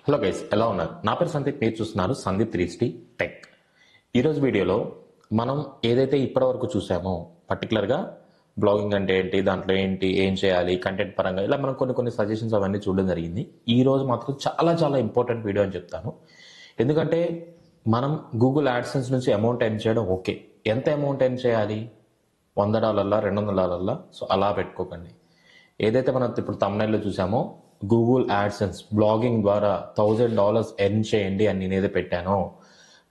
Hello guys, ఎలా ఉన్నారు? నా పేరు సందీప్, మీరు చూస్తున్నారు సందీప్ 360 టెక్. ఈరోజు వీడియోలో మనం ఏదైతే ఇప్పటివరకు చూసామో, పర్టికులర్గా బ్లాగింగ్ అంటే ఏంటి, దాంట్లో ఏంటి, ఏం చేయాలి, కంటెంట్ పరంగా ఇలా మనం కొన్ని సజెషన్స్ అవన్నీ చూడడం జరిగింది. ఈ రోజు మాత్రం చాలా ఇంపార్టెంట్ వీడియో అని చెప్తాను. ఎందుకంటే మనం గూగుల్ యాడ్సెన్స్ నుంచి అమౌంట్ ఎర్న్ చేయడం ఓకే, ఎంత అమౌంట్ ఎర్న్ చేయాలి? $100, $200, సో అలా పెట్టుకోకండి. ఏదైతే మనం ఇప్పుడు తమ్నైల్లో చూసామో, గూగుల్ యాడ్సెన్స్ బ్లాగింగ్ ద్వారా $1000 ఎర్న్ చేయండి అని నేనేదో పెట్టానో,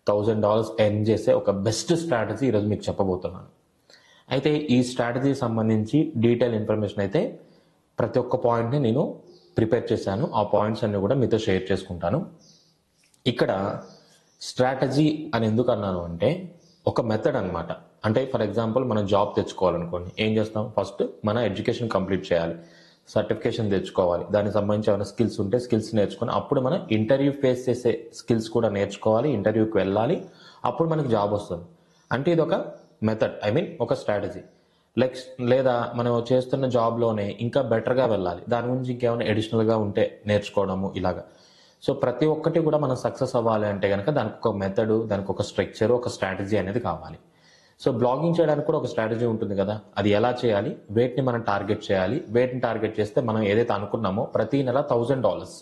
$1000 ఎర్న్ చేసే ఒక బెస్ట్ స్ట్రాటజీ ఈరోజు మీకు చెప్పబోతున్నాను. అయితే ఈ స్ట్రాటజీ సంబంధించి డీటెయిల్ ఇన్ఫర్మేషన్ అయితే ప్రతి ఒక్క పాయింట్ని నేను ప్రిపేర్ చేశాను. ఆ పాయింట్స్ అన్ని కూడా మీతో షేర్ చేసుకుంటాను. ఇక్కడ స్ట్రాటజీ అని ఎందుకు అన్నాను అంటే, ఒక మెథడ్ అనమాట. అంటే ఫర్ ఎగ్జాంపుల్ మనం జాబ్ తెచ్చుకోవాలనుకోండి, ఏం చేస్తాం? ఫస్ట్ మన ఎడ్యుకేషన్ కంప్లీట్ చేయాలి, సర్టిఫికేషన్ తెచ్చుకోవాలి, దానికి సంబంధించి ఏమైనా స్కిల్స్ ఉంటే స్కిల్స్ నేర్చుకొని అప్పుడు మనం ఇంటర్వ్యూ ఫేస్ చేసే స్కిల్స్ కూడా నేర్చుకోవాలి, ఇంటర్వ్యూకి వెళ్ళాలి, అప్పుడు మనకి జాబ్ వస్తుంది. అంటే ఇది ఒక మెథడ్, ఒక స్ట్రాటజీ. లేదా మనం చేస్తున్న జాబ్లోనే ఇంకా బెటర్గా వెళ్ళాలి, దాని గురించి ఇంకేమైనా అడిషనల్గా ఉంటే నేర్చుకోవడము, ఇలాగా. సో ప్రతి ఒక్కటి కూడా మనం సక్సెస్ అవ్వాలి అంటే కనుక దానికి ఒక మెథడ్, దానికి ఒక స్ట్రక్చర్, ఒక స్ట్రాటజీ అనేది కావాలి. సో బ్లాగింగ్ చేయడానికి కూడా ఒక స్ట్రాటజీ ఉంటుంది కదా, అది ఎలా చేయాలి, వేటిని మనం టార్గెట్ చేయాలి, వేటిని టార్గెట్ చేస్తే మనం ఏదైతే అనుకున్నామో ప్రతి నెల $1000.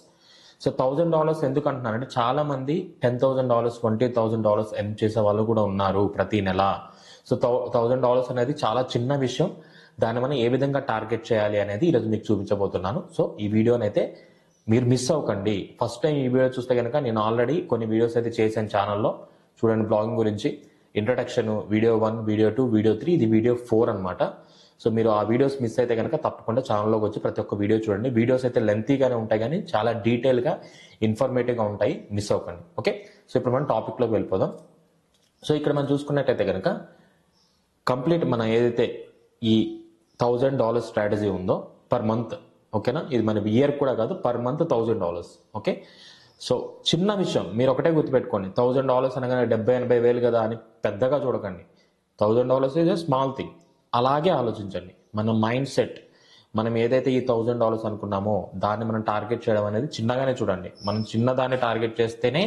సో $1000 ఎందుకు అంటున్నానంటే, చాలా మంది $10,000, $20,000 ఎర్న్ చేసే వాళ్ళు కూడా ఉన్నారు ప్రతి నెల. సో $1000 అనేది చాలా చిన్న విషయం. దాన్ని మనం ఏ విధంగా టార్గెట్ చేయాలి అనేది ఈరోజు మీకు చూపించబోతున్నాను. సో ఈ వీడియోని అయితే మీరు మిస్ అవ్వకండి. ఫస్ట్ టైం ఈ వీడియో చూస్తే కనుక నేను ఆల్రెడీ కొన్ని వీడియోస్ అయితే చేశాను ఛానల్లో, చూడండి. బ్లాగింగ్ గురించి ఇంట్రడక్షన్ వీడియో 1, వీడియో 2, వీడియో 3, ఇది వీడియో 4 అనమాట. సో మీరు ఆ వీడియోస్ మిస్ అయితే కనుక తప్పకుండా ఛానల్లోకి వచ్చి ప్రతి ఒక్క వీడియో చూడండి. వీడియోస్ అయితే లెంతీగానే ఉంటాయి కానీ చాలా డీటెయిల్గా ఇన్ఫర్మేటివ్గా ఉంటాయి, మిస్ అవ్వకండి. ఓకే, సో ఇప్పుడు మనం టాపిక్లోకి వెళ్ళిపోదాం. సో ఇక్కడ మనం చూసుకున్నట్టయితే కనుక కంప్లీట్ మనం ఏదైతే ఈ $1000 స్ట్రాటజీ ఉందో పర్ మంత్, ఓకేనా, ఇది మన ఇయర్ కూడా కాదు, పర్ మంత్ $1000. ఓకే, సో చిన్న విషయం మీరు ఒకటే గుర్తుపెట్టుకోండి, $1000 అనగానే 70-80 వేలు కదా అని పెద్దగా చూడకండి. $1000 ఈజ్ ఎ స్మాల్ థింగ్. అలాగే ఆలోచించండి. మన మైండ్ సెట్, మనం ఏదైతే ఈ $1000 అనుకున్నామో దాన్ని మనం టార్గెట్ చేయడం అనేది చిన్నగానే చూడండి. మనం చిన్నదాన్ని టార్గెట్ చేస్తేనే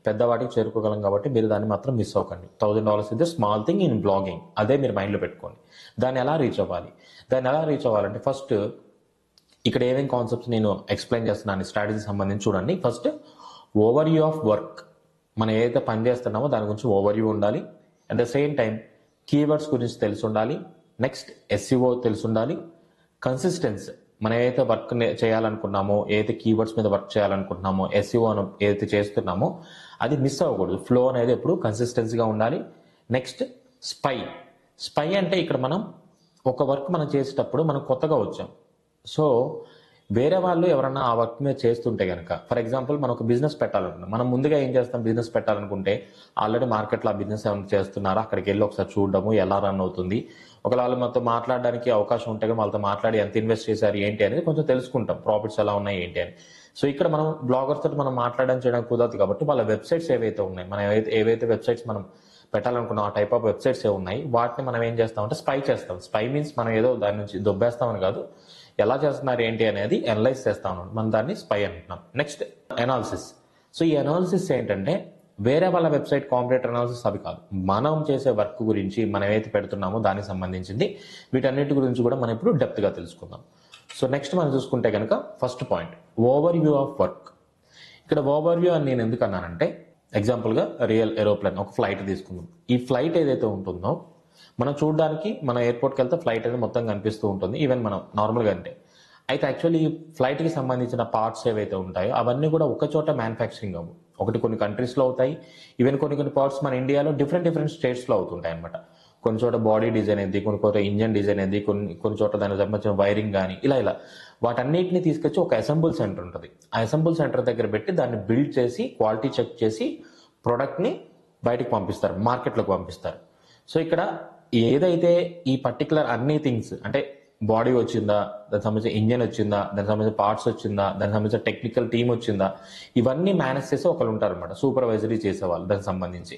పెద్దవాటికి చేరుకోగలం, కాబట్టి మీరు దాన్ని మాత్రం మిస్ అవ్వకండి. $1000 is the small thing in blogging, అదే మీరు మైండ్లో పెట్టుకోండి. దాన్ని ఎలా రీచ్ అవ్వాలంటే ఫస్ట్ ఇక్కడ ఏమేమి కాన్సెప్ట్స్ నేను ఎక్స్ప్లెయిన్ చేస్తున్నాను స్ట్రాటజీ సంబంధించి చూడండి. First over view of work, మనం ఏదైతే పని చేస్తున్నామో దాని గురించి ఓవర్ వ్యూ ఉండాలి. At the same time keywords గురించి తెలిసి ఉండాలి. నెక్స్ట్ SEO తెలిసి ఉండాలి. కన్సిస్టెన్సీ, మనం ఏదైతే వర్క్ చేయాలనుకున్నామో, ఏదైతే కీవర్డ్స్ మీద వర్క్ చేయాలనుకుంటున్నామో, SEO ఏదైతే చేస్తున్నామో అది మిస్ అవ్వకూడదు. ఫ్లో అనేది ఎప్పుడు కన్సిస్టెన్సీగా ఉండాలి. నెక్స్ట్ స్పై అంటే ఇక్కడ మనం ఒక వర్క్ మనం చేసేటప్పుడు మనం కొత్తగా వచ్చాం. సో వేరే వాళ్ళు ఎవరన్నా ఆ వర్క్ మీద చేస్తుంటే కనుక, ఫర్ ఎగ్జాంపుల్ మనం ఒక బిజినెస్ పెట్టాలనుకున్నాం, మనం ముందుగా ఏం చేస్తాం, బిజినెస్ పెట్టాలనుకుంటే ఆల్రెడీ మార్కెట్లో ఆ బిజినెస్ ఏమైనా చేస్తున్నారా అక్కడికి వెళ్ళి ఒకసారి చూడడము, ఎలా రన్ అవుతుంది, ఒకవేళ వాళ్ళు మనతో మాట్లాడడానికి అవకాశం ఉంటే వాళ్ళతో మాట్లాడి ఎంత ఇన్వెస్ట్ చేశారు ఏంటి అనేది కొంచెం తెలుసుకుంటాం, ప్రాఫిట్స్ ఎలా ఉన్నాయి ఏంటి అని. సో ఇక్కడ మనం బ్లాగర్స్ తోటి మనం చేయడానికి కుదరదు కాబట్టి వాళ్ళ వెబ్సైట్స్ ఏవైతే ఉన్నాయి, మనం ఏవైతే వెబ్సైట్స్ మనం పెట్టాలనుకున్నాం, ఆ టైప్ ఆఫ్ వెబ్సైట్స్ ఉన్నాయి, వాటిని మనం ఏం చేస్తామంటే స్పై చేస్తాం. స్పై మీన్స్ మనం ఏదో దాని నుంచి దొబ్బేస్తామని కాదు, ఎలా చేస్తున్నారు ఏంటి అనేది అనలైజ్ చేస్తాం, మనం దాన్ని స్పై అంటున్నాం. Next analysis. సో ఈ అనాలిసిస్ ఏంటంటే వేరే వాళ్ళ వెబ్సైట్ కాంపిటేటర్ అనాలిసిస్ అవి కాదు, మనం చేసే వర్క్ గురించి, మనం ఏదైతే పెడుతున్నామో దానికి సంబంధించింది. వీటన్నిటి గురించి కూడా మనం ఇప్పుడు డెప్త్గా తెలుసుకుందాం. సో నెక్స్ట్ మనం చూసుకుంటే కనుక first point over view of work. ఇక్కడ ఓవర్ వ్యూ అని నేను ఎందుకు అన్నానంటే, ఎగ్జాంపుల్గా రియల్ ఏరోప్లేన్, ఒక ఫ్లైట్ తీసుకుందాం. ఈ ఫ్లైట్ ఏదైతే ఉంటుందో మనం చూడడానికి, మన ఎయిర్పోర్ట్కి వెళ్తే ఫ్లైట్ అనేది మొత్తం కనిపిస్తూ ఉంటుంది, ఈవెన్ మనం నార్మల్గా అంటే. అయితే యాక్చువల్లీ ఈ ఫ్లైట్కి సంబంధించిన పార్ట్స్ ఏవైతే ఉంటాయో అవన్నీ కూడా ఒక చోట మ్యానుఫ్యాక్చరింగ్ అవ్వు. కొన్ని కంట్రీస్లో అవుతాయి, ఈవెన్ కొన్ని పార్ట్స్ మన ఇండియాలో డిఫరెంట్ స్టేట్స్లో అవుతుంటాయి అనమాట. కొన్ని చోట బాడీ డిజైన్ అయింది, కొన్ని చోట ఇంజన్ డిజైన్ అయింది, కొన్ని చోట దానికి సంబంధించిన వైరింగ్ కానీ ఇలా వాటన్నిటిని తీసుకొచ్చి ఒక అసెంబుల్ సెంటర్ ఉంటుంది. ఆ అసెంబుల్ సెంటర్ దగ్గర పెట్టి దాన్ని బిల్డ్ చేసి, క్వాలిటీ చెక్ చేసి ప్రోడక్ట్ని బయటకు పంపిస్తారు, మార్కెట్లోకి పంపిస్తారు. సో ఇక్కడ ఏదైతే ఈ పర్టికులర్ అన్ని థింగ్స్ అంటే బాడీ వచ్చిందా, దానికి సంబంధించిన ఇంజన్ వచ్చిందా, దానికి సంబంధించిన పార్ట్స్ వచ్చిందా, దానికి సంబంధించిన టెక్నికల్ టీమ్ వచ్చిందా, ఇవన్నీ మేనేజ్ చేసి ఒకళ్ళు ఉంటారు అనమాట, సూపర్వైజరీ చేసేవాళ్ళు దానికి సంబంధించి.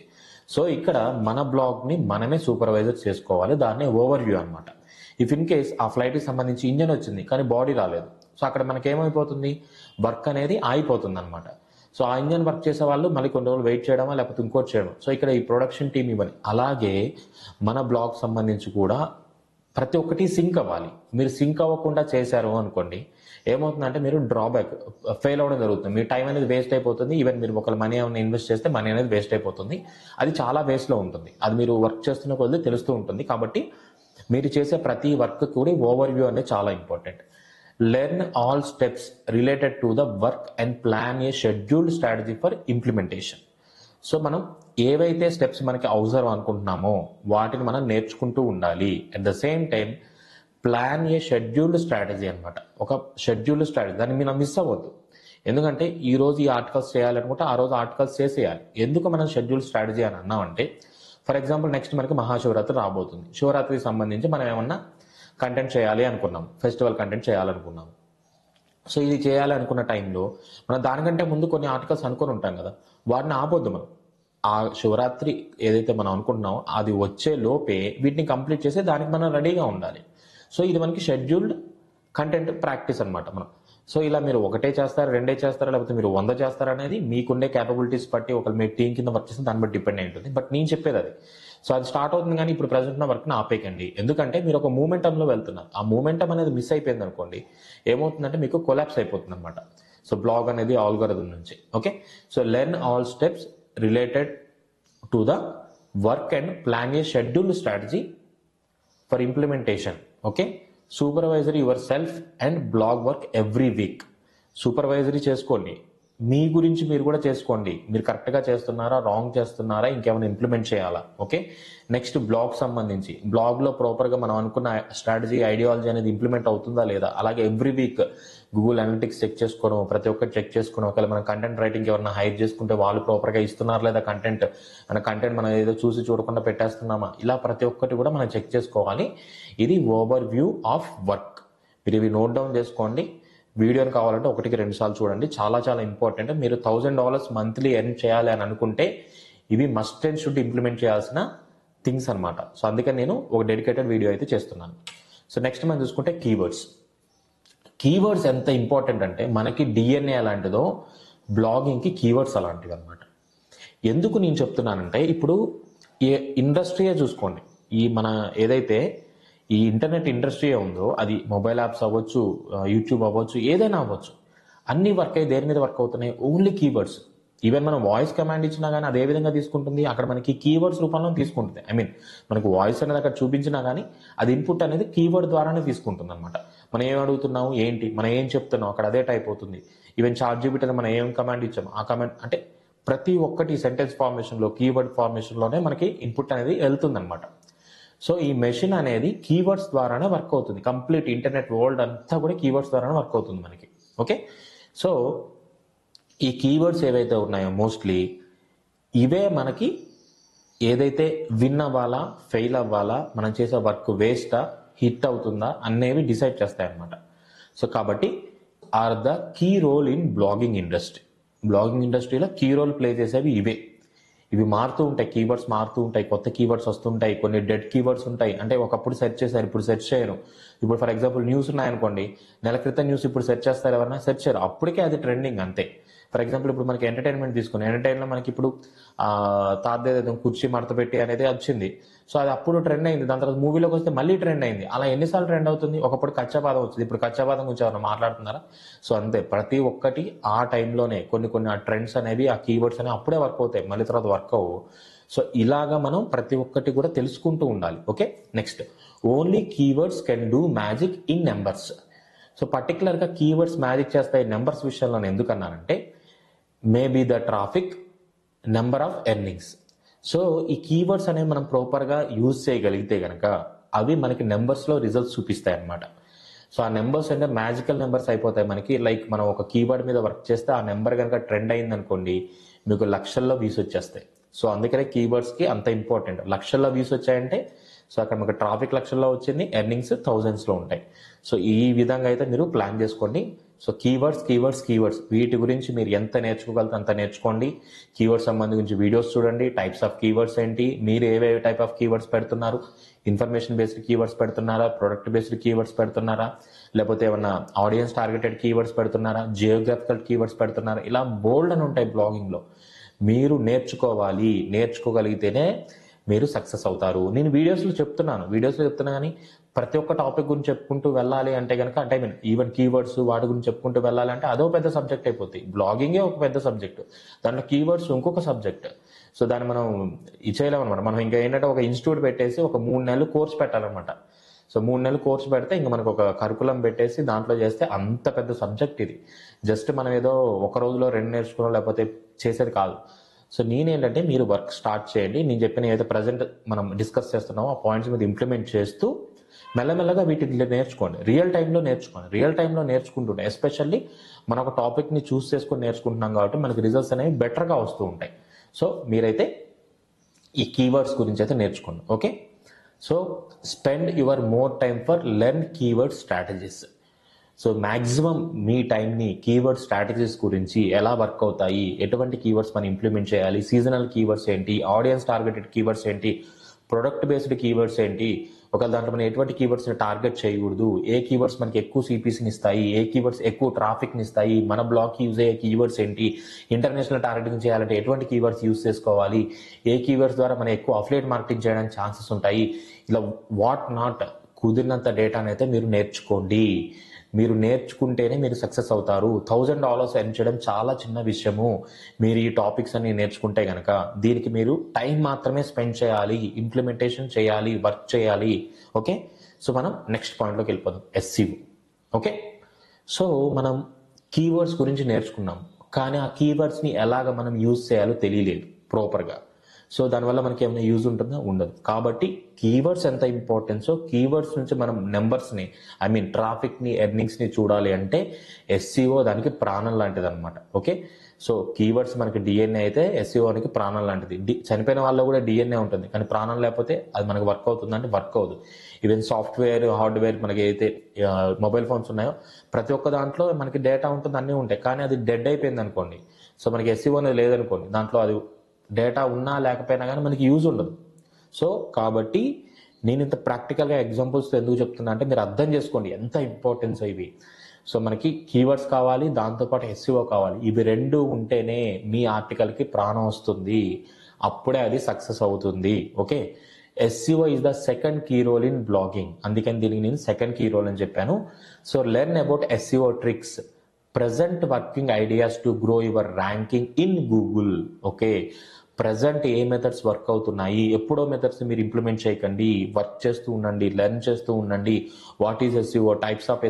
సో ఇక్కడ మన బ్లాగ్ని మనమే సూపర్వైజర్ చేసుకోవాలి, దాన్నే ఓవర్ వ్యూ అనమాట. ఇఫ్ ఇన్ కేస్ ఆ ఫ్లైట్కి సంబంధించి ఇంజన్ వచ్చింది కానీ బాడీ రాలేదు, సో అక్కడ మనకేమైపోతుంది, వర్క్ అనేది ఆగిపోతుంది అనమాట. సో ఆ ఇంజన్ వర్క్ చేసే వాళ్ళు మళ్ళీ కొన్ని రోజులు వెయిట్ చేయడమా లేకపోతే ఇంకోటి చేయడం. సో ఇక్కడ ఈ ప్రొడక్షన్ టీమ్ ఇవ్వాలి. అలాగే మన బ్లాగ్ సంబంధించి కూడా ప్రతి ఒక్కటి సింక్ అవ్వాలి. మీరు సింక్ అవ్వకుండా చేశారు అనుకోండి, ఏమవుతుందంటే మీరు డ్రాబ్యాక్ ఫెయిల్ అవ్వడం జరుగుతుంది. మీ టైం అనేది వేస్ట్ అయిపోతుంది. ఈవెన్ మీరు ఒకవేళ మనీ ఏమైనా ఇన్వెస్ట్ చేస్తే మనీ అనేది వేస్ట్ అయిపోతుంది. అది చాలా వేస్ట్లో ఉంటుంది. అది మీరు వర్క్ చేస్తున్న కొద్దీ తెలుస్తూ ఉంటుంది. కాబట్టి మీరు చేసే ప్రతి వర్క్ కూడా ఓవర్ వ్యూ అనేది చాలా important. Learn all steps related to the work and plan A scheduled strategy for implementation. So మనం ఏవైతే స్టెప్స్ మనకి అవసరం అనుకుంటున్నామో వాటిని మనం నేర్చుకుంటూ ఉండాలి. At the same time plan A scheduled strategy అనమాట. ఒక షెడ్యూల్డ్ స్ట్రాటజీ, దాన్ని మీరు మిస్ అవ్వద్దు. ఎందుకంటే ఈ రోజు ఈ ఆర్టికల్స్ చేయాలనుకుంటే ఆ రోజు ఆర్టికల్స్ చేసేయాలి. ఎందుకు మనం షెడ్యూల్ స్ట్రాటజీ అని అన్నామంటే, ఫర్ ఎగ్జాంపుల్ నెక్స్ట్ మనకి మహాశివరాత్రి రాబోతుంది. శివరాత్రికి సంబంధించి మనం ఏమన్నా కంటెంట్ చేయాలి అనుకున్నాం, ఫెస్టివల్ కంటెంట్ చేయాలనుకున్నాం. సో ఇది చేయాలి అనుకున్న టైంలో మనం దానికంటే ముందు కొన్ని ఆర్టికల్స్ అనుకుని ఉంటాం కదా, వాటిని ఆపొద్దు. మనం ఆ శివరాత్రి ఏదైతే మనం అనుకుంటున్నామో అది వచ్చే లోపే వీటిని కంప్లీట్ చేసి దానికి మనం రెడీగా ఉండాలి. సో ఇది మనకి షెడ్యూల్డ్ కంటెంట్ ప్రాక్టీస్ అనమాట మనం. సో ఇలా మీరు ఒకటే చేస్తారా, రెండే చేస్తారా, లేకపోతే మీరు 100 చేస్తారా అనేది మీకుండే క్యాపబిలిటీస్ బట్టి, ఒకళ్ళు మీ టీం కింద వర్క్ చేస్తే దాన్ని బట్టి డిపెండ్ అయి ఉంటుంది. బట్ నేను చెప్పేది అది. సో అది స్టార్ట్ అవుతుంది, కానీ ఇప్పుడు ప్రజెంట్ ఉన్న వర్క్ని ఆపేయకండి. ఎందుకంటే మీరు ఒక మూమెంటంలో వెళ్తున్నారు. ఆ మూమెంటం అనేది మిస్ అయిపోయింది అనుకోండి, ఏమవుతుందంటే మీకు కొలాప్స్ అయిపోతుంది అనమాట. సో బ్లాగ్ అనేది ఆల్గోరిథం నుంచి. Okay, so learn all steps related to the work and plan A scheduled strategy for implementation. Okay, supervisory your self and blog work every week. Supervisory చేసుకోండి, మీ గురించి మీరు కూడా చేసుకోండి. మీరు కరెక్ట్గా చేస్తున్నారా, రాంగ్ చేస్తున్నారా, ఇంకేమైనా ఇంప్లిమెంట్ చేయాలా. ఓకే, నెక్స్ట్ బ్లాగ్ సంబంధించి బ్లాగ్లో ప్రాపర్గా మనం అనుకున్న స్ట్రాటజీ, ఐడియాలజీ అనేది ఇంప్లిమెంట్ అవుతుందా లేదా. అలాగే every week Google Analytics check చేసుకోవడం, ప్రతి ఒక్కటి చెక్ చేసుకోవడం. ఒకవేళ మనం కంటెంట్ రైటింగ్ ఎవరైనా హైర్ చేసుకుంటే వాళ్ళు ప్రాపర్గా ఇస్తున్నారు లేదా, కంటెంట్ మనం ఏదో చూసి చూడకుండా పెట్టేస్తున్నామా, ఇలా ప్రతి ఒక్కటి కూడా మనం చెక్ చేసుకోవాలి. ఇది ఓవర్ వ్యూ ఆఫ్ వర్క్. మీరు ఇవి నోట్ డౌన్ చేసుకోండి. వీడియోని కావాలంటే 1-2 సార్లు చూడండి. చాలా చాలా ఇంపార్టెంట్. మీరు $1000 మంత్లీ ఎర్న్ చేయాలి అని అనుకుంటే ఇవి మస్ట్ అండ్ షుడ్ ఇంప్లిమెంట్ చేయాల్సిన థింగ్స్ అనమాట. సో అందుకని నేను ఒక డెడికేటెడ్ వీడియో అయితే చేస్తున్నాను. సో నెక్స్ట్ మనం చూసుకుంటే కీవర్డ్స్ ఎంత ఇంపార్టెంట్ అంటే, మనకి డిఎన్ఏ అలాంటిదో బ్లాగింగ్కి కీవర్డ్స్ అలాంటివి అనమాట. ఎందుకు నేను చెప్తున్నానంటే, ఇప్పుడు ఏ ఇండస్ట్రీయే చూసుకోండి, ఈ మన ఏదైతే ఈ ఇంటర్నెట్ ఇండస్ట్రీ ఉందో, అది మొబైల్ యాప్స్ అవ్వచ్చు, యూట్యూబ్ అవ్వచ్చు, ఏదైనా అవ్వచ్చు, అన్ని వర్క్ అయ్యి దేని మీద వర్క్ అవుతున్నాయి, ఓన్లీ కీవర్డ్స్. ఈవెన్ మనం వాయిస్ కమాండ్ ఇచ్చినా కానీ అదే విధంగా తీసుకుంటుంది, అక్కడ మనకి కీవర్డ్స్ రూపంలో తీసుకుంటుంది. ఐ మీన్ మనకు వాయిస్ అనేది అక్కడ చూపించినా కానీ అది ఇన్పుట్ అనేది కీవర్డ్ ద్వారానే తీసుకుంటుంది అనమాట. మనం ఏం అడుగుతున్నాము ఏంటి, మనం ఏం చెప్తున్నాం అక్కడ అదే టైప్ అవుతుంది. ఈవెన్ ChatGPT మనం ఏం కమాండ్ ఇచ్చాము ఆ కమాండ్, అంటే ప్రతి ఒక్కటి సెంటెన్స్ ఫార్మేషన్లో, కీవర్డ్ ఫార్మేషన్లోనే మనకి ఇన్పుట్ అనేది వెళ్తుంది అనమాట. సో ఈ మెషిన్ అనేది కీవర్డ్స్ ద్వారానే వర్క్ అవుతుంది. కంప్లీట్ ఇంటర్నెట్ వరల్డ్ అంతా కూడా కీవర్డ్స్ ద్వారానే వర్క్ అవుతుంది మనకి. ఓకే, సో ఈ కీవర్డ్స్ ఏవైతే ఉన్నాయో మోస్ట్లీ ఇవే మనకి ఏదైతే విన్ అవ్వాలా, ఫెయిల్ అవ్వాలా, మనం చేసే వర్క్ వేస్టా, హిట్ అవుతుందా అనేవి డిసైడ్ చేస్తాయి అన్నమాట. సో కాబట్టి are the key role in blogging industry. Blogging ఇండస్ట్రీలో కీ రోల్ ప్లే చేసేవి ఇవే. ఇవి మారుతూ ఉంటాయి, కీవర్డ్స్ మారుతూ ఉంటాయి, కొత్త కీవర్డ్స్ వస్తుంటాయి, కొన్ని డెడ్ కీవర్డ్స్ ఉంటాయి. అంటే ఒకప్పుడు సెర్చ్ చేశారు, ఇప్పుడు సెర్చ్ చేయరు. ఇప్పుడు ఫర్ ఎగ్జాంపుల్ న్యూస్ ఉన్నాయనుకోండి, నెల క్రితం న్యూస్ ఇప్పుడు సెర్చ్ చేస్తారు ఎవరైనా, సెర్చ్ చేయరు. అప్పటికే అది ట్రెండింగ్ అంతే. ఫర్ ఎగ్జాంపుల్ ఇప్పుడు మనకి ఎంటర్టైన్మెంట్ తీసుకుని, ఎంటర్టైన్లో మనకి ఇప్పుడు తాతదేదో కుర్చీ మడత పెట్టి అనేది వచ్చింది. సో అది అప్పుడు ట్రెండ్ అయింది, దాని తర్వాత మూవీలోకి వస్తే మళ్ళీ ట్రెండ్ అయింది. అలా ఎన్నిసార్లు ట్రెండ్ అవుతుంది. ఒకప్పుడు కచ్చాపాదం వచ్చింది, ఇప్పుడు కచ్చాపాదం గురించి ఎవరైనా మాట్లాడుతున్నారా? సో అంతే, ప్రతి ఒక్కటి ఆ టైంలోనే కొన్ని ఆ ట్రెండ్స్ అనేవి, ఆ కీవర్డ్స్ అనేవి అప్పుడే వర్క్ అవుతాయి, మళ్ళీ తర్వాత వర్క్ అవ్వవు. సో ఇలాగా మనం ప్రతి ఒక్కటి కూడా తెలుసుకుంటూ ఉండాలి. Okay, next only keywords can do magic in numbers. So పర్టికులర్గా కీవర్డ్స్ మ్యాజిక్ చేస్తాయి నెంబర్స్ విషయంలో. ఎందుకన్నానంటే, maybe the traffic, number of earnings. So ఈ కీవర్డ్స్ అనేవి మనం ప్రాపర్గా యూజ్ చేయగలిగితే కనుక అవి మనకి నెంబర్స్లో రిజల్ట్స్ చూపిస్తాయి అన్నమాట. సో ఆ నెంబర్స్ అంటే మ్యాజికల్ నెంబర్స్ అయిపోతాయి మనకి. లైక్ మనం ఒక కీవర్డ్ మీద వర్క్ చేస్తే ఆ నెంబర్ కనుక ట్రెండ్ అయింది అనుకోండి, మీకు లక్షల్లో వ్యూస్ వచ్చేస్తాయి. సో అందుకనే కీవర్డ్స్కి అంత ఇంపార్టెంట్. లక్షల్లో వ్యూస్ వచ్చాయంటే సో అక్కడ మనకు ట్రాఫిక్ లక్షల్లో వచ్చింది, ఎర్నింగ్స్ థౌజండ్స్లో ఉంటాయి. సో ఈ విధంగా అయితే మీరు ప్లాన్ చేసుకోండి. సో కీవర్డ్స్ వీటి గురించి మీరు ఎంత నేర్చుకోగలితే అంత నేర్చుకోండి. కీవర్డ్స్ సంబంధించి వీడియోస్ చూడండి. టైప్స్ ఆఫ్ కీవర్డ్స్ ఏంటి, మీరు ఏవేవి టైప్ ఆఫ్ కీవర్డ్స్ పెడుతున్నారు, ఇన్ఫర్మేషన్ బేస్డ్ కీవర్డ్స్ పెడుతున్నారా, ప్రొడక్ట్ బేస్డ్ కీవర్డ్స్ పెడుతున్నారా, లేకపోతే ఏమన్నా ఆడియన్స్ టార్గెటెడ్ కీవర్డ్స్ పెడుతున్నారా, జియోగ్రఫికల్ కీవర్డ్స్ పెడుతున్నారా, ఇలా బోల్డ్ అని ఉంటాయి బ్లాగింగ్లో. మీరు నేర్చుకోగలిగితేనే మీరు సక్సెస్ అవుతారు. నేను వీడియోస్లో చెప్తున్నా కానీ ప్రతి ఒక్క టాపిక్ గురించి చెప్పుకుంటూ వెళ్ళాలి అంటే కనుక, అంటే ఈవెన్ కీవర్డ్స్ వాటి గురించి చెప్పుకుంటూ వెళ్ళాలి అంటే అదో పెద్ద సబ్జెక్ట్ అయిపోతుంది. బ్లాగింగే ఒక పెద్ద సబ్జెక్ట్, దాంట్లో కీవర్డ్స్ ఇంకొక సబ్జెక్ట్. సో దాన్ని మనం ఇచ్చేయలేమన్నమాట. మనం ఇంకా ఏంటంటే ఒక ఇన్స్టిట్యూట్ పెట్టేసి ఒక 3 నెలలు కోర్స్ పెట్టాలన్నమాట. సో 3 నెలలు కోర్స్ పెడితే ఇంకా మనకు ఒక కరికులం పెట్టేసి దాంట్లో చేస్తే అంత పెద్ద సబ్జెక్ట్ ఇది. జస్ట్ మనం ఏదో ఒక రోజులో 2 నేర్చుకోవడం లేకపోతే చేసేది కాదు. సో నేనేంటంటే మీరు వర్క్ స్టార్ట్ చేయండి. నేను చెప్పిన ఏదైతే ప్రజెంట్ మనం డిస్కస్ చేస్తున్నామో ఆ పాయింట్స్ మీద ఇంప్లిమెంట్ చేస్తూ మెల్లమెల్లగా వీటిని నేర్చుకోండి. రియల్ టైంలో నేర్చుకుంటుంటే, ఎస్పెషల్లీ మనం ఒక టాపిక్ని చూస్ చేసుకొని నేర్చుకుంటున్నాం కాబట్టి మనకి రిజల్ట్స్ అనేవి బెటర్గా వస్తూ ఉంటాయి. సో మీరైతే ఈ కీవర్డ్స్ గురించి అయితే నేర్చుకోండి. Okay, so spend your more time for learn keyword strategies. So maximum మీ టైంని కీవర్డ్ స్ట్రాటజీస్ గురించి, ఎలా వర్క్ అవుతాయి, ఎటువంటి కీవర్డ్స్ మనం ఇంప్లిమెంట్ చేయాలి, సీజనల్ కీవర్డ్స్ ఏంటి, ఆడియన్స్ టార్గెటెడ్ కీవర్డ్స్ ఏంటి, ప్రొడక్ట్ బేస్డ్ కీవర్డ్స్ ఏంటి, ఒకవేళ దాంట్లో మనం ఎటువంటి కీవర్డ్స్ని టార్గెట్ చేయకూడదు, ఏ కీవర్డ్స్ మనకి ఎక్కువ సిపిసిని ఇస్తాయి, ఏ కీవర్డ్స్ ఎక్కువ ట్రాఫిక్ని ఇస్తాయి, మన బ్లాగ్కి యూజ్ అయ్యే కీవర్డ్స్ ఏంటి, ఇంటర్నేషనల్ టార్గెటింగ్ చేయాలంటే ఎటువంటి కీవర్డ్స్ యూజ్ చేసుకోవాలి, ఏ కీవర్డ్స్ ద్వారా మనం ఎక్కువ అఫిలియేట్ మార్కెటింగ్ చేయడానికి ఛాన్సెస్ ఉంటాయి, ఇలా వాట్ నాట్ కుదిరినంత డేటాని అయితే మీరు నేర్చుకోండి. మీరు నేర్చుకుంటేనే మీరు సక్సెస్ అవుతారు. $1000 ఎర్న్ చేయడం చాలా చిన్న విషయము. మీరు ఈ టాపిక్స్ అన్ని నేర్చుకుంటే కనుక దీనికి మీరు టైం మాత్రమే స్పెండ్ చేయాలి, ఇంప్లిమెంటేషన్ చేయాలి, వర్క్ చేయాలి. ఓకే, సో మనం నెక్స్ట్ పాయింట్లోకి వెళ్ళిపోదాం, SEO. ఓకే, సో మనం కీవర్డ్స్ గురించి నేర్చుకున్నాం, కానీ ఆ కీవర్డ్స్ని ఎలాగ మనం యూజ్ చేయాలో తెలియలేదు ప్రాపర్గా. సో దానివల్ల మనకి ఏమైనా యూజ్ ఉంటుందా? ఉండదు. కాబట్టి కీవర్డ్స్ ఎంత ఇంపార్టెన్సో, కీవర్డ్స్ నుంచి మనం నెంబర్స్ని, ట్రాఫిక్ని, ఎర్నింగ్స్ని చూడాలి అంటే SEO దానికి ప్రాణం లాంటిది అనమాట. ఓకే, సో కీవర్డ్స్ మనకి DNA అయితే SEO అనేది ప్రాణం లాంటిది. చనిపోయిన వాళ్ళలో కూడా DNA ఉంటుంది, కానీ ప్రాణం లేకపోతే అది మనకి వర్క్ అవుతుందంటే వర్క్ అవ్వదు. ఈవెన్ సాఫ్ట్వేర్, హార్డ్వేర్ మనకి అయితే మొబైల్ ఫోన్స్ ఉన్నాయో ప్రతి ఒక్క దాంట్లో మనకి డేటా ఉంటుంది, అన్నీ ఉంటాయి, కానీ అది డెడ్ అయిపోయింది అనుకోండి. సో మనకి SEO అనేది లేదనుకోండి, దాంట్లో అది డేటా ఉన్నా లేకపోయినా కానీ మనకి యూజ్ ఉండదు. సో కాబట్టి నేను ఇంత ప్రాక్టికల్గా ఎగ్జాంపుల్స్ ఎందుకు చెప్తున్నా అంటే మీరు అర్థం చేసుకోండి ఎంత ఇంపార్టెన్స్ ఇవి. సో మనకి కీవర్డ్స్ కావాలి, దాంతోపాటు SEO కావాలి. ఇవి రెండు ఉంటేనే మీ ఆర్టికల్కి ప్రాణం వస్తుంది, అప్పుడే అది సక్సెస్ అవుతుంది. Okay, SEO is the second key role in blogging. అందుకని దీనికి నేను సెకండ్ కీ రోల్ అని చెప్పాను. So learn about SEO tricks, present working ideas to grow your ranking in Google. Okay, present ఏ మెథడ్స్ వర్క్ అవుతున్నాయి, ఎప్పుడో మెథడ్స్ మీరు implement చేయకండి, వర్క్ చేస్తూ ఉండండి, లెర్న్ చేస్తూ ఉండండి. What is SEO, types of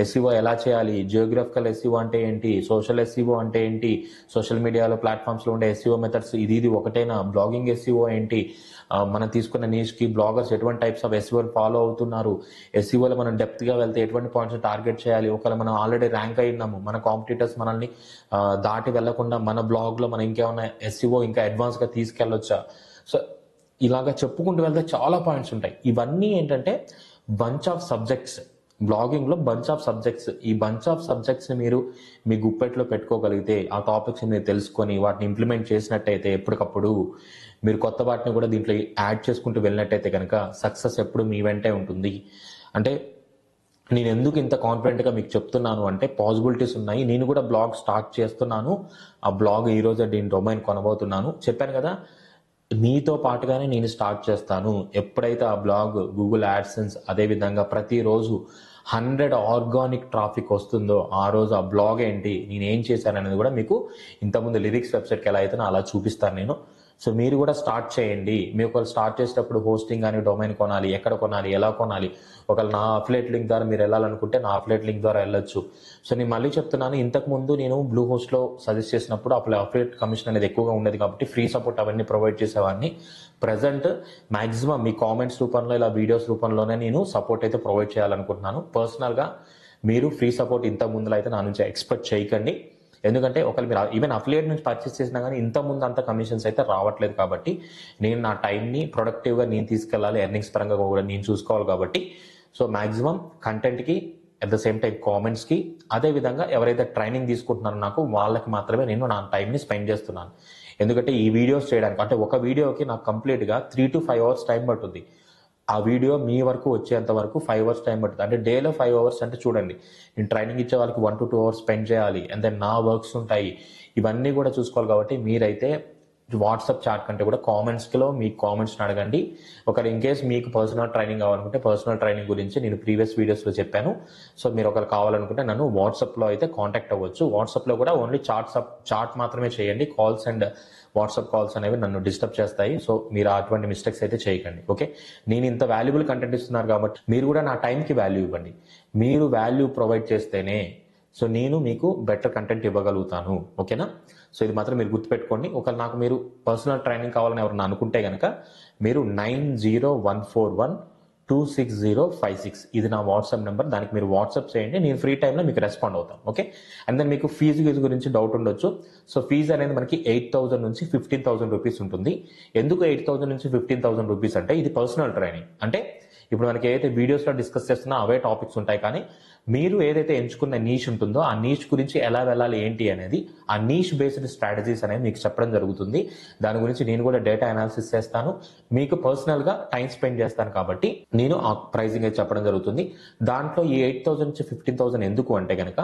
SEO ఎలా చేయాలి, జియోగ్రఫికల్ SEO అంటే ఏంటి, సోషల్ SEO అంటే ఏంటి, సోషల్ మీడియాలో ప్లాట్ఫామ్స్లో ఉండే SEO మెథడ్స్ ఇది ఒకటేనా, బ్లాగింగ్ SEO ఏంటి, మనం తీసుకున్న నీష్కి బ్లాగర్స్ ఎటువంటి టైప్స్ ఆఫ్ SEO ఫాలో అవుతున్నారు, SEOలో మనం డెప్త్గా వెళ్తే ఎటువంటి పాయింట్స్ టార్గెట్ చేయాలి, ఒకవేళ మనం ఆల్రెడీ ర్యాంక్ అయినాము, మన కాంపిటీటర్స్ మనల్ని దాటి వెళ్లకుండా మన బ్లాగ్లో మనం ఇంకేమైనా SEO ఇంకా అడ్వాన్స్గా తీసుకెళ్ళొచ్చా. సో ఇలాగా చెప్పుకుంటూ వెళ్తే చాలా పాయింట్స్ ఉంటాయి. ఇవన్నీ ఏంటంటే బంచ్ ఆఫ్ సబ్జెక్ట్స్, బ్లాగింగ్లో బంచ్ ఆఫ్ సబ్జెక్ట్స్. ఈ బంచ్ ఆఫ్ సబ్జెక్ట్స్ని మీరు మీ గుప్పెట్లో పెట్టుకోగలిగితే, ఆ టాపిక్స్ని మీరు తెలుసుకొని వాటిని ఇంప్లిమెంట్ చేసినట్టయితే, ఎప్పటికప్పుడు మీరు కొత్త వాటిని కూడా దీంట్లో యాడ్ చేసుకుంటూ వెళ్ళినట్టయితే కనుక సక్సెస్ ఎప్పుడు మీ వెంటే ఉంటుంది. అంటే నేను ఎందుకు ఇంత కాన్ఫిడెంట్గా మీకు చెప్తున్నాను అంటే పాసిబిలిటీస్ ఉన్నాయి. నేను కూడా బ్లాగ్ స్టార్ట్ చేస్తున్నాను. ఆ బ్లాగ్ ఈరోజు దీని డొమైన్ కొనబోతున్నాను. చెప్పాను కదా, మీతో పాటుగానే నేను స్టార్ట్ చేస్తాను. ఎప్పుడైతే ఆ బ్లాగ్ గూగుల్ యాడ్సెన్స్ అదేవిధంగా ప్రతిరోజు 100 ఆర్గానిక్ ట్రాఫిక్ వస్తుందో ఆ రోజు ఆ బ్లాగ్ ఏంటి, నేను ఏం చేశాను అనేది కూడా మీకు ఇంతకుముందు లిరిక్స్ వెబ్సైట్కి ఎలా అయితే అలా చూపిస్తాను నేను. సో మీరు కూడా స్టార్ట్ చేయండి. మీరు ఒకవేళ స్టార్ట్ చేసేటప్పుడు హోస్టింగ్ కానీ డొమైన్ కొనాలి, ఎక్కడ కొనాలి, ఎలా కొనాలి, ఒకవేళ నా అఫిలియేట్ లింక్ ద్వారా మీరు వెళ్ళాలనుకుంటే నా అఫిలియేట్ లింక్ ద్వారా వెళ్ళొచ్చు. సో నేను మళ్ళీ చెప్తున్నాను, ఇంతకుముందు నేను బ్లూ హోస్ట్లో సజెస్ట్ చేసినప్పుడు అప్పుడు అఫిలియేట్ కమిషన్ అనేది ఎక్కువగా ఉండేది కాబట్టి ఫ్రీ సపోర్ట్ అవన్నీ ప్రొవైడ్ చేసేవాడిని. ప్రజెంట్ మ్యాక్సిమం మీ కామెంట్స్ రూపంలో ఇలా వీడియోస్ రూపంలోనే నేను సపోర్ట్ అయితే ప్రొవైడ్ చేయాలనుకుంటున్నాను. పర్సనల్గా మీరు ఫ్రీ సపోర్ట్ ఇంత ముందులో అయితే నా నుంచి ఎక్స్పెక్ట్ చేయకండి. ఎందుకంటే ఒకవేళ మీరు ఈవెన్ అఫిలియేట్ నుంచి పర్చేస్ చేసినా కానీ ఇంత ముందు అంత కమిషన్స్ అయితే రావట్లేదు. కాబట్టి నేను నా టైంని ప్రొడక్టివ్గా నేను తీసుకెళ్ళాలి, ఎర్నింగ్స్ పరంగా కూడా నేను చూసుకోవాలి. కాబట్టి సో మ్యాక్సిమం కంటెంట్కి అట్ ద సేమ్ టైం కామెంట్స్కి, అదేవిధంగా ఎవరైతే ట్రైనింగ్ తీసుకుంటున్నారో నాకు వాళ్ళకి మాత్రమే నేను నా టైంని స్పెండ్ చేస్తున్నాను. ఎందుకంటే ఈ వీడియోస్ చేయడానికి అంటే ఒక వీడియోకి నాకు కంప్లీట్గా 3 to 5 hours టైం పడుతుంది. ఆ వీడియో మీ వరకు వచ్చేంత వరకు 5 hours టైం పడుతుంది. అంటే డేలో 5 hours అంటే చూడండి, నేను ట్రైనింగ్ ఇచ్చే వాళ్ళకి 1 to 2 hours స్పెండ్ చేయాలి. అండ్ దెన్ నా వర్క్స్ ఉంటాయి, ఇవన్నీ కూడా చూసుకోవాలి. కాబట్టి మీరైతే వాట్సాప్ చాట్ కంటే కూడా కామెంట్స్లో మీ కామెంట్స్ని అడగండి. ఒకరు ఇన్ కేస్ మీకు పర్సనల్ ట్రైనింగ్ కావాలనుకుంటే పర్సనల్ ట్రైనింగ్ గురించి నేను ప్రీవియస్ వీడియోస్లో చెప్పాను. సో మీరు ఒకరు కావాలనుకుంటే నన్ను వాట్సాప్లో అయితే కాంటాక్ట్ అవ్వచ్చు. వాట్సాప్లో కూడా ఓన్లీ చాట్ మాత్రమే చేయండి. కాల్స్ అండ్ వాట్సాప్ కాల్స్ అనేవి నన్ను డిస్టర్బ్ చేస్తాయి. సో మీరు అటువంటి మిస్టేక్స్ అయితే చేయకండి. ఓకే, నేను ఇంత వాల్యుబుల్ కంటెంట్ ఇస్తున్నారు కాబట్టి మీరు కూడా నా టైంకి వాల్యూ ఇవ్వండి. మీరు వాల్యూ ప్రొవైడ్ చేస్తేనే సో నేను మీకు బెటర్ కంటెంట్ ఇవ్వగలుగుతాను. ఓకేనా? సో ఇది మాత్రం మీరు గుర్తుపెట్టుకోండి. ఒకవేళ నాకు మీరు పర్సనల్ ట్రైనింగ్ కావాలని ఎవరన్నా అనుకుంటే కనుక మీరు 9014126056 ఇది నా వాట్సాప్ నెంబర్. దానికి మీరు వాట్సాప్ చేయండి, నేను ఫ్రీ టైంలో మీకు రెస్పాండ్ అవుతాను. ఓకే, అండ్ దెన్ మీకు ఫీజు గురించి డౌట్ ఉండొచ్చు. సో ఫీజు అనేది మనకి 8,000 నుంచి 15,000 రూపీస్ ఉంటుంది. ఎందుకు 8,000 నుంచి 15,000 రూపీస్ అంటే ఇది పర్సనల్ ట్రైనింగ్. అంటే ఇప్పుడు మనకి ఏదైతే వీడియోస్లో డిస్కస్ చేస్తున్నా అవే టాపిక్స్ ఉంటాయి, కానీ మీరు ఏదైతే ఎంచుకున్న నీష్ ఉంటుందో ఆ నీష్ గురించి ఎలా వెళ్ళాలి ఏంటి అనేది, ఆ నీష్ బేస్డ్ స్ట్రాటజీస్ అనేవి మీకు చెప్పడం జరుగుతుంది. దాని గురించి నేను కూడా డేటా అనాలిసిస్ చేస్తాను, మీకు పర్సనల్గా టైం స్పెండ్ చేస్తాను. కాబట్టి నేను ఆ ప్రైజింగ్ అయితే చెప్పడం జరుగుతుంది. దాంట్లో ఈ 8,000 నుంచి 15,000 ఎందుకు అంటే కనుక,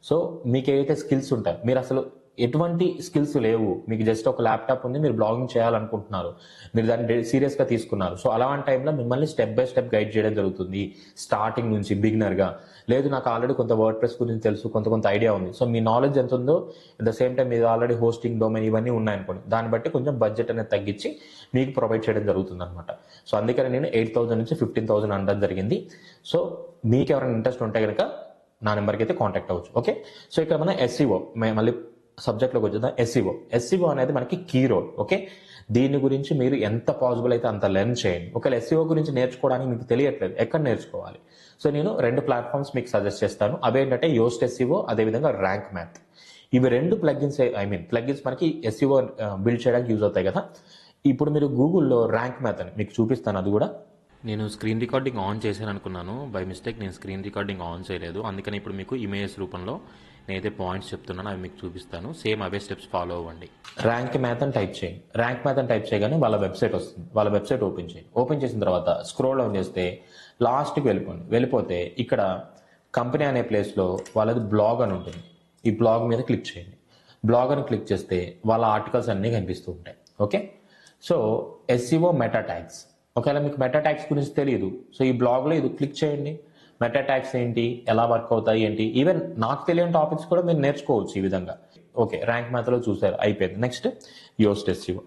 సో మీకు ఏదైతే స్కిల్స్ ఉంటాయి, మీరు అసలు ఎటువంటి స్కిల్స్ లేవు, మీకు జస్ట్ ఒక ల్యాప్టాప్ ఉంది, మీరు బ్లాగింగ్ చేయాలనుకుంటున్నారు, మీరు దాన్ని సీరియస్గా తీసుకున్నారు. సో అలాంటి టైంలో మిమ్మల్ని స్టెప్ బై స్టెప్ గైడ్ చేయడం జరుగుతుంది స్టార్టింగ్ నుంచి బిగినర్గా. లేదు నాకు ఆల్రెడీ కొంత వర్డ్ ప్రెస్ గురించి తెలుసు, కొంత ఐడియా ఉంది, సో మీ నాలెడ్జ్ ఎంత ఉందో అట్ ద సేమ్ టైం మీరు ఆల్రెడీ హోస్టింగ్ డొమైన్ ఇవన్నీ ఉన్నాయనుకోండి, దాన్ని బట్టి కొంచెం బడ్జెట్ అనేది తగ్గించి మీకు ప్రొవైడ్ చేయడం జరుగుతుంది అనమాట. సో అందుకని నేను 8,000 నుంచి 15,000 అనడం జరిగింది. సో మీకు ఎవరైనా ఇంట్రెస్ట్ ఉంటే కనుక నా నెంబర్కి అయితే కాంటాక్ట్ అవ్వచ్చు. ఓకే, సో ఇక్కడ మన ఎస్ఈఓ మళ్ళీ సబ్జెక్ట్లోకి వచ్చేద్దాం. ఎస్ఈఓ అనేది మనకి కీ రోల్. ఓకే, దీని గురించి మీరు ఎంత పాసిబుల్ అయితే అంత లెర్న్ చేయండి. ఒకవేళ ఎస్ఈఓ గురించి నేర్చుకోవడానికి మీకు తెలియట్లేదు ఎక్కడ నేర్చుకోవాలి, సో నేను 2 ప్లాట్ఫామ్స్ మీకు సజెస్ట్ చేస్తాను. అవేంటంటే యోస్ట్ ఎస్ఈఓ, అదేవిధంగా ర్యాంక్ మ్యాథ్. ఇవి 2 ప్లగ్గిన్స్ మనకి ఎస్ఈఓ బిల్డ్ చేయడానికి యూజ్ అవుతాయి కదా. ఇప్పుడు మీరు గూగుల్లో ర్యాంక్ మ్యాథ్ అని మీకు చూపిస్తాను. అది కూడా నేను స్క్రీన్ రికార్డింగ్ ఆన్ చేశాను అనుకున్నాను, బై మిస్టేక్ నేను స్క్రీన్ రికార్డింగ్ ఆన్ చేయలేదు. అందుకని ఇప్పుడు మీకు ఇమేజెస్ రూపంలో నేనైతే పాయింట్స్ చెప్తున్నాను, అవి మీకు చూపిస్తాను. సేమ్ అవే స్టెప్స్ ఫాలో అవ్వండి. ర్యాంక్ మ్యాథ్ అని టైప్ చేయండి. ర్యాంక్ మ్యాథ్ అని టైప్ చేయగానే వాళ్ళ వెబ్సైట్ వస్తుంది. వాళ్ళ వెబ్సైట్ ఓపెన్ చేయండి. ఓపెన్ చేసిన తర్వాత స్క్రోల్ డౌన్ చేస్తే లాస్ట్కి వెళ్ళిపోతే ఇక్కడ కంపెనీ అనే ప్లేస్లో వాళ్ళది బ్లాగ్ అని ఉంటుంది. ఈ బ్లాగ్ మీద క్లిక్ చేయండి. బ్లాగ్ అని క్లిక్ చేస్తే వాళ్ళ ఆర్టికల్స్ అన్నీ కనిపిస్తూ ఉంటాయి. Okay, so SEO meta tags. ఒకవేళ మీకు మెటా ట్యాగ్స్ గురించి తెలియదు, సో ఈ బ్లాగ్లో ఇది క్లిక్ చేయండి. మెటా ట్యాగ్స్ ఏంటి, ఎలా వర్క్ అవుతాయి ఏంటి, ఈవెన్ నాకు తెలియని టాపిక్స్ కూడా మీరు నేర్చుకోవచ్చు ఈ విధంగా. ఓకే, ర్యాంక్ మ్యాథ్లో చూసారు, అయిపోయింది. Next Yoast SEO.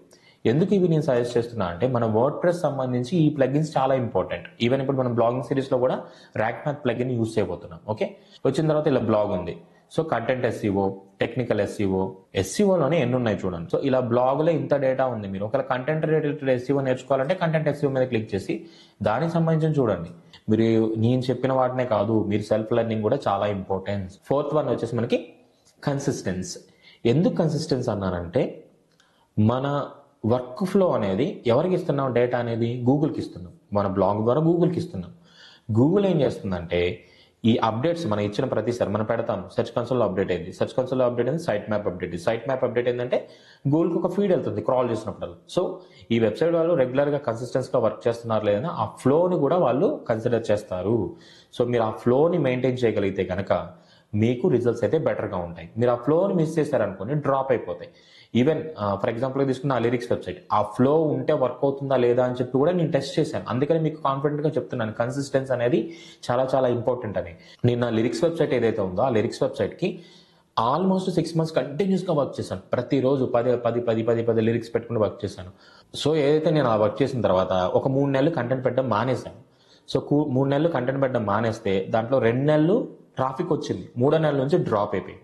ఎందుకు ఇవి నేను సజెస్ట్ చేస్తున్నా అంటే మన వర్డ్ ప్రెస్ సంబంధించి ఈ ప్లగిన్స్ చాలా ఇంపార్టెంట్. ఈవెన్ ఇప్పుడు మనం బ్లాగింగ్ సిరీస్లో కూడా ర్యాంక్ మ్యాథ్ ప్లగిన్ యూజ్ చేయబోతున్నాం. ఓకే, వచ్చిన తర్వాత ఇలా బ్లాగ్ ఉంది. సో కంటెంట్ ఎస్ఈఓ, టెక్నికల్ ఎస్ఈఓలోనే ఎన్ని ఉన్నాయి చూడండి. సో ఇలా బ్లాగ్లో ఇంత డేటా ఉంది. మీరు ఒకవేళ కంటెంట్ రిలేటెడ్ ఎస్ఈఓ నేర్చుకోవాలంటే కంటెంట్ ఎస్ఈఓ మీద క్లిక్ చేసి దానికి సంబంధించి చూడండి. మీరు నేను చెప్పిన వాటినే కాదు, మీరు సెల్ఫ్ లెర్నింగ్ కూడా చాలా ఇంపార్టెంట్. 4th వన్ వచ్చేసి మనకి కన్సిస్టెన్స్. ఎందుకు కన్సిస్టెన్స్ అన్నానంటే మన వర్క్ ఫ్లో అనేది ఎవరికి ఇస్తున్నాం, డేటా అనేది గూగుల్కి ఇస్తున్నాం. మన బ్లాగ్ ద్వారా గూగుల్కి ఇస్తున్నాం. గూగుల్ ఏం చేస్తుందంటే ఈ అప్డేట్స్ మనం ఇచ్చిన ప్రతిసారి మనం పెడతాం. సెర్చ్ కన్సోల్లో అప్డేట్ అయింది, సెర్చ్ కన్సోల్లో అప్డేట్ అయింది, సైట్ మ్యాప్ అప్డేట్ ఏంటంటే గూగుల్కి ఒక ఫీడ్ వెళ్తుంది క్రాల్ చేసినప్పుడు. సో ఈ వెబ్సైట్ వాళ్ళు రెగ్యులర్గా కన్సిస్టెన్స్గా వర్క్ చేస్తున్నారు లేదని ఆ ఫ్లోని కూడా వాళ్ళు కన్సిడర్ చేస్తారు. సో మీరు ఆ ఫ్లోని మెయింటైన్ చేయగలిగితే కనుక మీకు రిజల్ట్స్ అయితే బెటర్గా ఉంటాయి. మీరు ఆ ఫ్లోని మిస్ చేశారనుకోండి డ్రాప్ అయిపోతాయి. ఈవెన్ ఫర్ ఎగ్జాంపుల్ తీసుకున్న ఆ లిరిక్స్ వెబ్సైట్, ఆ ఫ్లో ఉంటే వర్క్ అవుతుందా లేదా అని చెప్పి కూడా నేను టెస్ట్ చేశాను. అందుకని మీకు కాన్ఫిడెంట్గా చెప్తున్నాను కన్సిస్టెన్స్ అనేది చాలా చాలా ఇంపార్టెంట్ అని. నేను నా లిరిక్స్ వెబ్సైట్ ఏదైతే ఉందో ఆ లిరిక్స్ వెబ్సైట్కి ఆల్మోస్ట్ 6 months కంటిన్యూస్గా వర్క్ చేశాను. ప్రతిరోజు 10 లిరిక్స్ పెట్టుకుని వర్క్ చేశాను. సో ఏదైతే నేను ఆ వర్క్ చేసిన తర్వాత ఒక 3 నెలలు కంటెంట్ పెట్టడం మానేశాను. సో 3 నెలలు కంటెంట్ పెట్టడం మానేస్తే దాంట్లో 2 నెలలు ట్రాఫిక్ వచ్చింది, 3వ నెల నుంచి డ్రాప్ అయిపోయింది.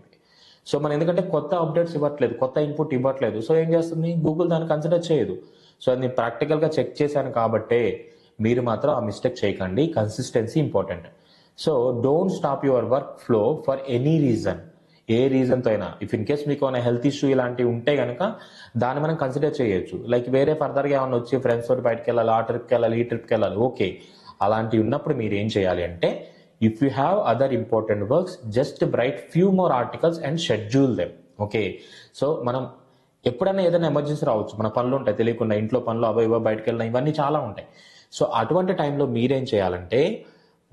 సో మనం ఎందుకంటే కొత్త అప్డేట్స్ ఇవ్వట్లేదు, కొత్త ఇన్పుట్ ఇవ్వట్లేదు, సో ఏం చేస్తుంది గూగుల్ దాన్ని కన్సిడర్ చేయదు. సో అది నేను ప్రాక్టికల్గా చెక్ చేశాను కాబట్టే మీరు మాత్రం ఆ మిస్టేక్ చేయకండి. Consistency important. So don't stop your work flow for any reason. ఏ రీజన్తో అయినా, ఇఫ్ ఇన్ కేస్ మీకు ఏమైనా హెల్త్ ఇష్యూ ఇలాంటివి ఉంటే కనుక దాన్ని మనం కన్సిడర్ చేయొచ్చు. లైక్ వేరే ఫర్దర్గా ఏమైనా వచ్చి ఫ్రెండ్స్ తోటి బయటకు వెళ్ళాలి, ఆ ట్రిప్కి వెళ్ళాలి, ఈ ట్రిప్కి వెళ్ళాలి, ఓకే. అలాంటివి ఉన్నప్పుడు మీరు ఏం చేయాలి అంటే if you have other important works just right few more articles and schedule them. Okay, so మనం ఎప్పుడైనా ఏదైనా ఎమర్జెన్సీ రావచ్చు, మన పనులు ఉంటాయి తెలియకుండా, ఇంట్లో పనులు అవో ఇవో బయటకు వెళ్ళినా ఇవన్నీ చాలా ఉంటాయి. సో అటువంటి టైంలో మీరేం చేయాలంటే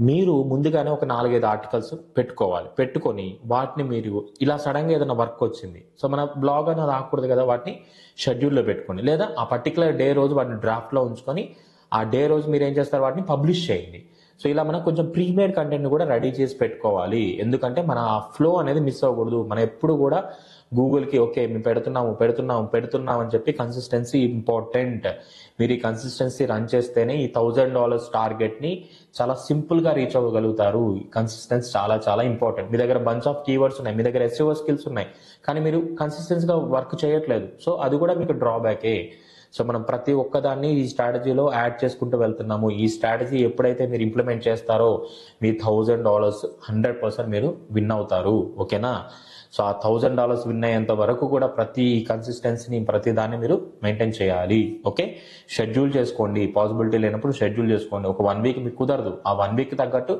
మీరు ముందుగానే ఒక 4-5 ఆర్టికల్స్ పెట్టుకొని వాటిని మీరు ఇలా సడన్గా ఏదైనా వర్క్ వచ్చింది, సో మన బ్లాగ్ అనేది రాకూడదు కదా, వాటిని షెడ్యూల్లో పెట్టుకోండి. లేదా ఆ పర్టికులర్ డే రోజు వాటిని డ్రాఫ్ట్లో ఉంచుకొని ఆ డే రోజు మీరు ఏం చేస్తారు, వాటిని పబ్లిష్ చేయండి. సో ఇలా మనం కొంచెం ప్రీమేడ్ కంటెంట్ కూడా రెడీ చేసి పెట్టుకోవాలి. ఎందుకంటే మన ఆ ఫ్లో అనేది మిస్ అవ్వకూడదు. మనం ఎప్పుడు కూడా గూగుల్కి ఓకే మేము పెడుతున్నాం అని చెప్పి కన్సిస్టెన్సీ ఇంపార్టెంట్. మీరు ఈ కన్సిస్టెన్సీ రన్ చేస్తేనే ఈ $1000 టార్గెట్ని చాలా సింపుల్గా రీచ్ అవ్వగలుగుతారు. కన్సిస్టెన్సీ చాలా చాలా ఇంపార్టెంట్. మీ దగ్గర బంచ్ ఆఫ్ కీవర్డ్స్ ఉన్నాయి, మీ దగ్గర SEO స్కిల్స్ ఉన్నాయి, కానీ మీరు కన్సిస్టెన్సీగా వర్క్ చేయట్లేదు. సో అది కూడా మీకు డ్రాబ్యాకే. సో మనం ప్రతి ఒక్కదాన్ని ఈ స్ట్రాటజీలో యాడ్ చేసుకుంటూ వెళ్తున్నాము. ఈ స్ట్రాటజీ ఎప్పుడైతే మీరు ఇంప్లిమెంట్ చేస్తారో మీ $1000 100% మీరు విన్ అవుతారు. ఓకేనా? సో ఆ $1000 విన్ అయ్యేంత వరకు కూడా ప్రతి కన్సిస్టెన్సీని ప్రతి దాన్ని మీరు మెయింటైన్ చేయాలి. ఓకే, షెడ్యూల్ చేసుకోండి. పాసిబిలిటీ లేనప్పుడు షెడ్యూల్ చేసుకోండి. ఒక 1 వీక్ మీకు కుదరదు, ఆ 1 వీక్ తగ్గట్టు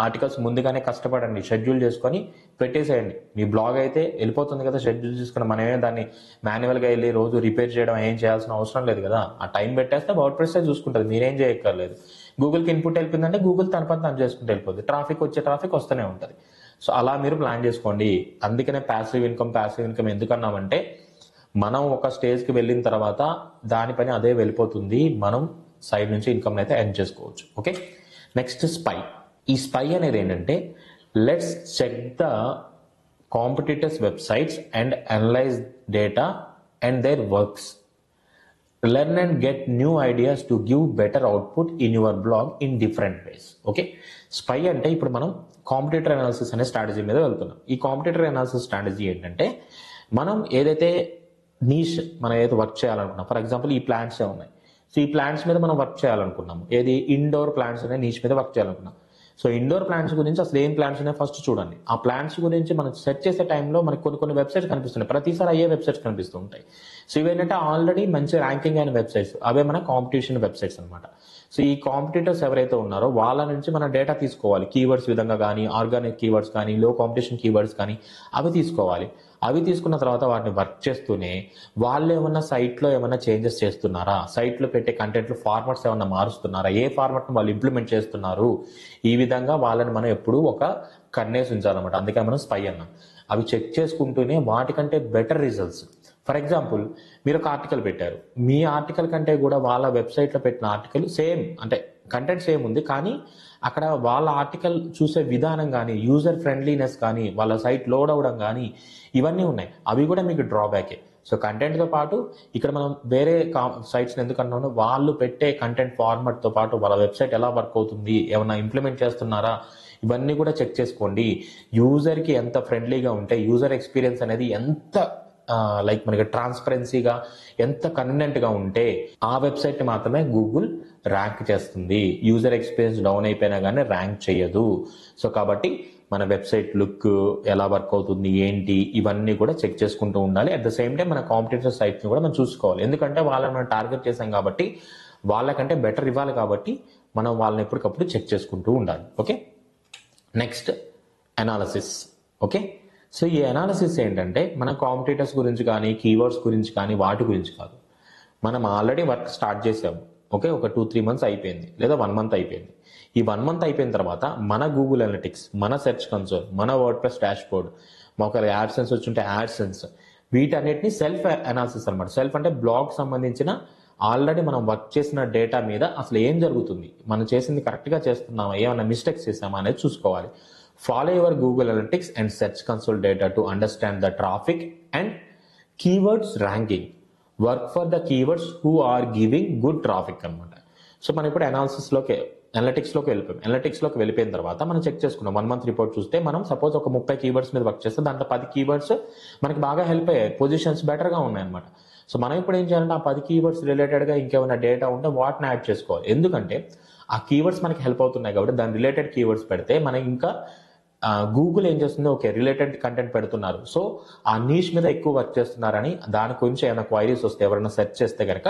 ఆర్టికల్స్ ముందుగానే కష్టపడండి, షెడ్యూల్ చేసుకొని పెట్టేసేయండి. మీ బ్లాగ్ అయితే వెళ్ళిపోతుంది కదా షెడ్యూల్ చేసుకుని. మనమే దాన్ని మాన్యువల్గా వెళ్ళి రోజు రిపేర్ చేయడం ఏం చేయాల్సిన అవసరం లేదు కదా. ఆ టైం పెట్టేస్తే వర్డ్ప్రెస్ చూసుకుంటుంది, మీరేం చేయక్కర్లేదు. గూగుల్కి ఇన్పుట్ వెళ్ళిపోయిందంటే గూగుల్ తన పని తను చేసుకుంటూ వెళ్ళిపోతుంది. ట్రాఫిక్ వస్తూనే ఉంటుంది. సో అలా మీరు ప్లాన్ చేసుకోండి. అందుకనే ప్యాసివ్ ఇన్కమ్ ఎందుకన్నామంటే మనం ఒక స్టేజ్కి వెళ్ళిన తర్వాత దాని పని అదే వెళ్ళిపోతుంది, మనం సైడ్ నుంచి ఇన్కమ్ అయితే ఎర్న్ చేసుకోవచ్చు. Okay, next spy. ఈ స్పై అనేది ఏంటంటే let's check the competitors websites and analyse data and their works, learn and get new ideas to give better output in your blog in different ways. Okay, spy అంటే ఇప్పుడు మనం competitor analysis అనే strategy మీద వెళ్తున్నాం. ఈ competitor analysis strategy ఏంటంటే మనం ఏదైతే నీష్ మనం ఏదైతే వర్క్ చేయాలనుకున్నాం, ఫర్ ఎగ్జాంపుల్ ఈ ప్లాంట్సే ఉన్నాయి. సో ఈ ప్లాంట్స్ మీద మనం వర్క్ చేయాలనుకున్నాము. ఏది ఇండోర్ ప్లాంట్స్ అనే నీష్ మీద వర్క్ చేయాలనుకున్నాం. సో ఇండోర్ ప్లాంట్స్ గురించి అసలు ఏం ప్లాంట్స్ ఉన్నాయి ఫస్ట్ చూడండి. ఆ ప్లాంట్స్ గురించి మనం సెర్చ్ చేసే టైంలో మనకి కొన్ని వెబ్సైట్స్ కనిపిస్తున్నాయి. ప్రతిసారి అయ్యే వెబ్సైట్స్ కనిపిస్తూ ఉంటాయి. సో ఇవేంటంటే ఆల్రెడీ మంచి ర్యాంకింగ్ అయిన వెబ్సైట్స్, అవే మన కాంపిటీషన్ వెబ్సైట్స్ అనమాట. సో ఈ కాంపిటీటర్స్ ఎవరైతే ఉన్నారో వాళ్ళ నుంచి మనం డేటా తీసుకోవాలి. కీవర్డ్స్ విధంగా కానీ, ఆర్గానిక్ కీవర్డ్స్ కానీ, లో కాంపిటీషన్ కీవర్డ్స్ కానీ అవి తీసుకోవాలి. అవి తీసుకున్న తర్వాత వాటిని వర్క్ చేస్తూనే వాళ్ళు ఏమన్నా సైట్లో ఏమన్నా చేంజెస్ చేస్తున్నారా, సైట్లో పెట్టే కంటెంట్లో ఫార్మాట్స్ ఏమన్నా మారుస్తున్నారా, ఏ ఫార్మాట్ని వాళ్ళు ఇంప్లిమెంట్ చేస్తున్నారు, ఈ విధంగా వాళ్ళని మనం ఎప్పుడూ ఒక కన్నేసి ఉంచాలన్నమాట. అందుకే మనం స్పై అన్నాం. అవి చెక్ చేసుకుంటూనే వాటికంటే బెటర్ రిజల్ట్స్. ఫర్ ఎగ్జాంపుల్ మీరు ఒక ఆర్టికల్ పెట్టారు, మీ ఆర్టికల్ కంటే కూడా వాళ్ళ వెబ్సైట్లో పెట్టిన ఆర్టికల్ సేమ్, అంటే కంటెంట్ సేమ్ ఉంది, కానీ అక్కడ వాళ్ళ ఆర్టికల్ చూసే విధానం కానీ, యూజర్ ఫ్రెండ్లీనెస్ కానీ, వాళ్ళ సైట్ లోడ్ అవ్వడం కానీ ఇవన్నీ ఉన్నాయి. అవి కూడా మీకు డ్రాబ్యాకే. సో కంటెంట్తో పాటు ఇక్కడ మనం వేరే సైట్స్ని ఎందుకన్నామో వాళ్ళు పెట్టే కంటెంట్ ఫార్మాట్తో పాటు వాళ్ళ వెబ్సైట్ ఎలా వర్క్ అవుతుంది, ఏమైనా ఇంప్లిమెంట్ చేస్తున్నారా, ఇవన్నీ కూడా చెక్ చేసుకోండి. యూజర్కి ఎంత ఫ్రెండ్లీగా ఉంటే, యూజర్ ఎక్స్పీరియన్స్ అనేది ఎంత లైక్ మనకి ట్రాన్స్పరెన్సీగా, ఎంత కన్వీనియంట్గా ఉంటే ఆ వెబ్సైట్ని మాత్రమే గూగుల్ ర్యాంక్ చేస్తుంది. యూజర్ ఎక్స్పీరియన్స్ డౌన్ అయిపోయినా కానీ ర్యాంక్ చేయదు. సో కాబట్టి మన వెబ్సైట్ లుక్ ఎలా వర్క్ అవుతుంది ఏంటి, ఇవన్నీ కూడా చెక్ చేసుకుంటూ ఉండాలి. అట్ ద సేమ్ టైం మన కాంపిటీటర్ సైట్ని కూడా మనం చూసుకోవాలి. ఎందుకంటే వాళ్ళని మనం టార్గెట్ చేసాం కాబట్టి, వాళ్ళకంటే బెటర్ ఇవ్వాలి కాబట్టి మనం వాళ్ళని ఎప్పటికప్పుడు చెక్ చేసుకుంటూ ఉండాలి. Okay, next analysis. Okay, so ఈ అనాలిసిస్ ఏంటంటే మన కాంపిటీటర్స్ గురించి కానీ, కీవర్డ్స్ గురించి కానీ, వాటి గురించి కాదు. మనం ఆల్రెడీ వర్క్ స్టార్ట్ చేసాము. ఓకే, ఒక 2-3 months అయిపోయింది, లేదా 1 month అయిపోయింది. ఈ 1 month అయిపోయిన తర్వాత మన గూగుల్ అనలిటిక్స్, మన సెర్చ్ కన్సోల్, మన వర్డ్ప్రెస్ డాష్బోర్డ్, ఒక యాడ్సెన్స్ వచ్చుంటే యాడ్సెన్స్, వీటన్నిటిని సెల్ఫ్ అనాలిసిస్ అనమాట. సెల్ఫ్ అంటే బ్లాగ్ సంబంధించిన ఆల్రెడీ మనం వర్క్ చేసిన డేటా మీద అసలు ఏం జరుగుతుంది, మనం చేసింది కరెక్ట్గా చేస్తున్నామా, ఏమైనా మిస్టేక్స్ చేసామా అనేది చూసుకోవాలి. Follow your Google Analytics and Search Console data to understand the traffic and keywords ranking. Work for the keywords who are giving good traffic అనమాట. సో మనం ఇప్పుడు అనలిటిక్స్లోకి వెళ్ళిపోయిన తర్వాత మనం చెక్ చేసుకున్నాం. 1 month రిపోర్ట్ చూస్తే మనం సపోజ్ ఒక 30 కీవర్డ్స్ మీద వర్క్ చేస్తే దాంట్లో 10 కీవర్డ్స్ మనకి బాగా హెల్ప్ అయ్యాయి, పొజిషన్స్ బెటర్గా ఉన్నాయన్నమాట. సో మనం ఇప్పుడు ఏం చేయాలంటే ఆ 10 కీవర్డ్స్ రిలేటెడ్గా ఇంకేమైనా డేటా ఉంటే వాటిని యాడ్ చేసుకోవాలి. ఎందుకంటే ఆ కీవర్డ్స్ మనకి హెల్ప్ అవుతున్నాయి కాబట్టి దాని రిలేటెడ్ కీవర్డ్స్ పెడితే మనకి ఇంకా గూగుల్ ఏం చేస్తుంది, ఓకే రిలేటెడ్ కంటెంట్ పెడుతున్నారు, సో ఆ నీష్ మీద ఎక్కువ వర్క్ చేస్తున్నారని దాని గురించి ఏమైనా క్వైరీస్ వస్తే, ఎవరైనా సెర్చ్ చేస్తే కనుక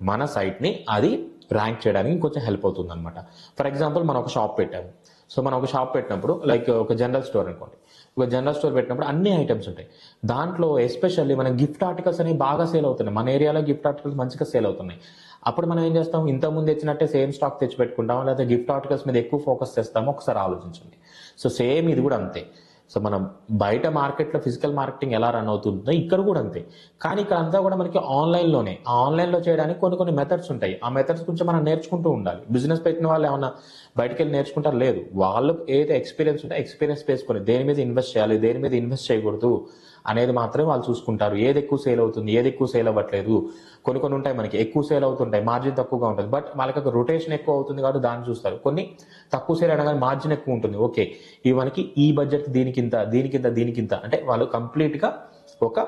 మన సైట్ని అది ర్యాంక్ చేయడానికి కొంచెం హెల్ప్ అవుతుంది అనమాట. ఫర్ ఎగ్జాంపుల్ మనం ఒక షాప్ పెట్టాము. సో మనం ఒక షాప్ పెట్టినప్పుడు లైక్ ఒక జనరల్ స్టోర్ అనుకోండి, ఒక జనరల్ స్టోర్ పెట్టినప్పుడు అన్ని ఐటమ్స్ ఉంటాయి. దాంట్లో ఎస్పెషల్లీ మన గిఫ్ట్ ఆర్టికల్స్ అనేవి బాగా సేల్ అవుతున్నాయి. మన ఏరియాలో గిఫ్ట్ ఆర్టికల్స్ మంచిగా సేల్ అవుతున్నాయి. అప్పుడు మనం ఏం చేస్తాం, ఇంతకుముందు తెచ్చినట్టే సేమ్ స్టాక్ తెచ్చి పెట్టుకుంటాం, లేదా గిఫ్ట్ ఆర్టికల్స్ మీద ఎక్కువ ఫోకస్ చేస్తామో ఒకసారి ఆలోచించండి. సో సేమ్ ఇది కూడా అంతే. సో మనం బయట మార్కెట్లో ఫిజికల్ మార్కెటింగ్ ఎలా రన్ అవుతుందో ఇక్కడ కూడా అంతే. కానీ ఇక్కడ అంతా కూడా మనకి ఆన్లైన్లోనే. ఆ ఆన్లైన్లో చేయడానికి కొన్ని మెథడ్స్ ఉంటాయి. ఆ మెథడ్స్ గురించి మనం నేర్చుకుంటూ ఉండాలి. బిజినెస్ పెట్టిన వాళ్ళు ఏమన్నా బయటకు వెళ్ళి నేర్చుకుంటారు? లేదు. వాళ్ళు ఏదైతే ఎక్స్పీరియన్స్ ఉంటే ఎక్స్పీరియన్స్ చేసుకొని దేని మీద ఇన్వెస్ట్ చేయాలి, దేని మీద ఇన్వెస్ట్ చేయకూడదు అనేది మాత్రమే వాళ్ళు చూసుకుంటారు. ఏది ఎక్కువ సేల్ అవుతుంది, ఏది ఎక్కువ సేల్ అవ్వట్లేదు. కొన్ని ఉంటాయి మనకి ఎక్కువ సేల్ అవుతుంటాయి, మార్జిన్ తక్కువగా ఉంటుంది, బట్ వాళ్ళకి ఒక రొటేషన్ ఎక్కువ అవుతుంది కాబట్టి దాన్ని చూస్తారు. కొన్ని తక్కువ సేల్ అయినా కానీ మార్జిన్ ఎక్కువ ఉంటుంది. ఓకే, మనకి ఈ బడ్జెట్ దీనికింత అంటే వాళ్ళు కంప్లీట్గా ఒక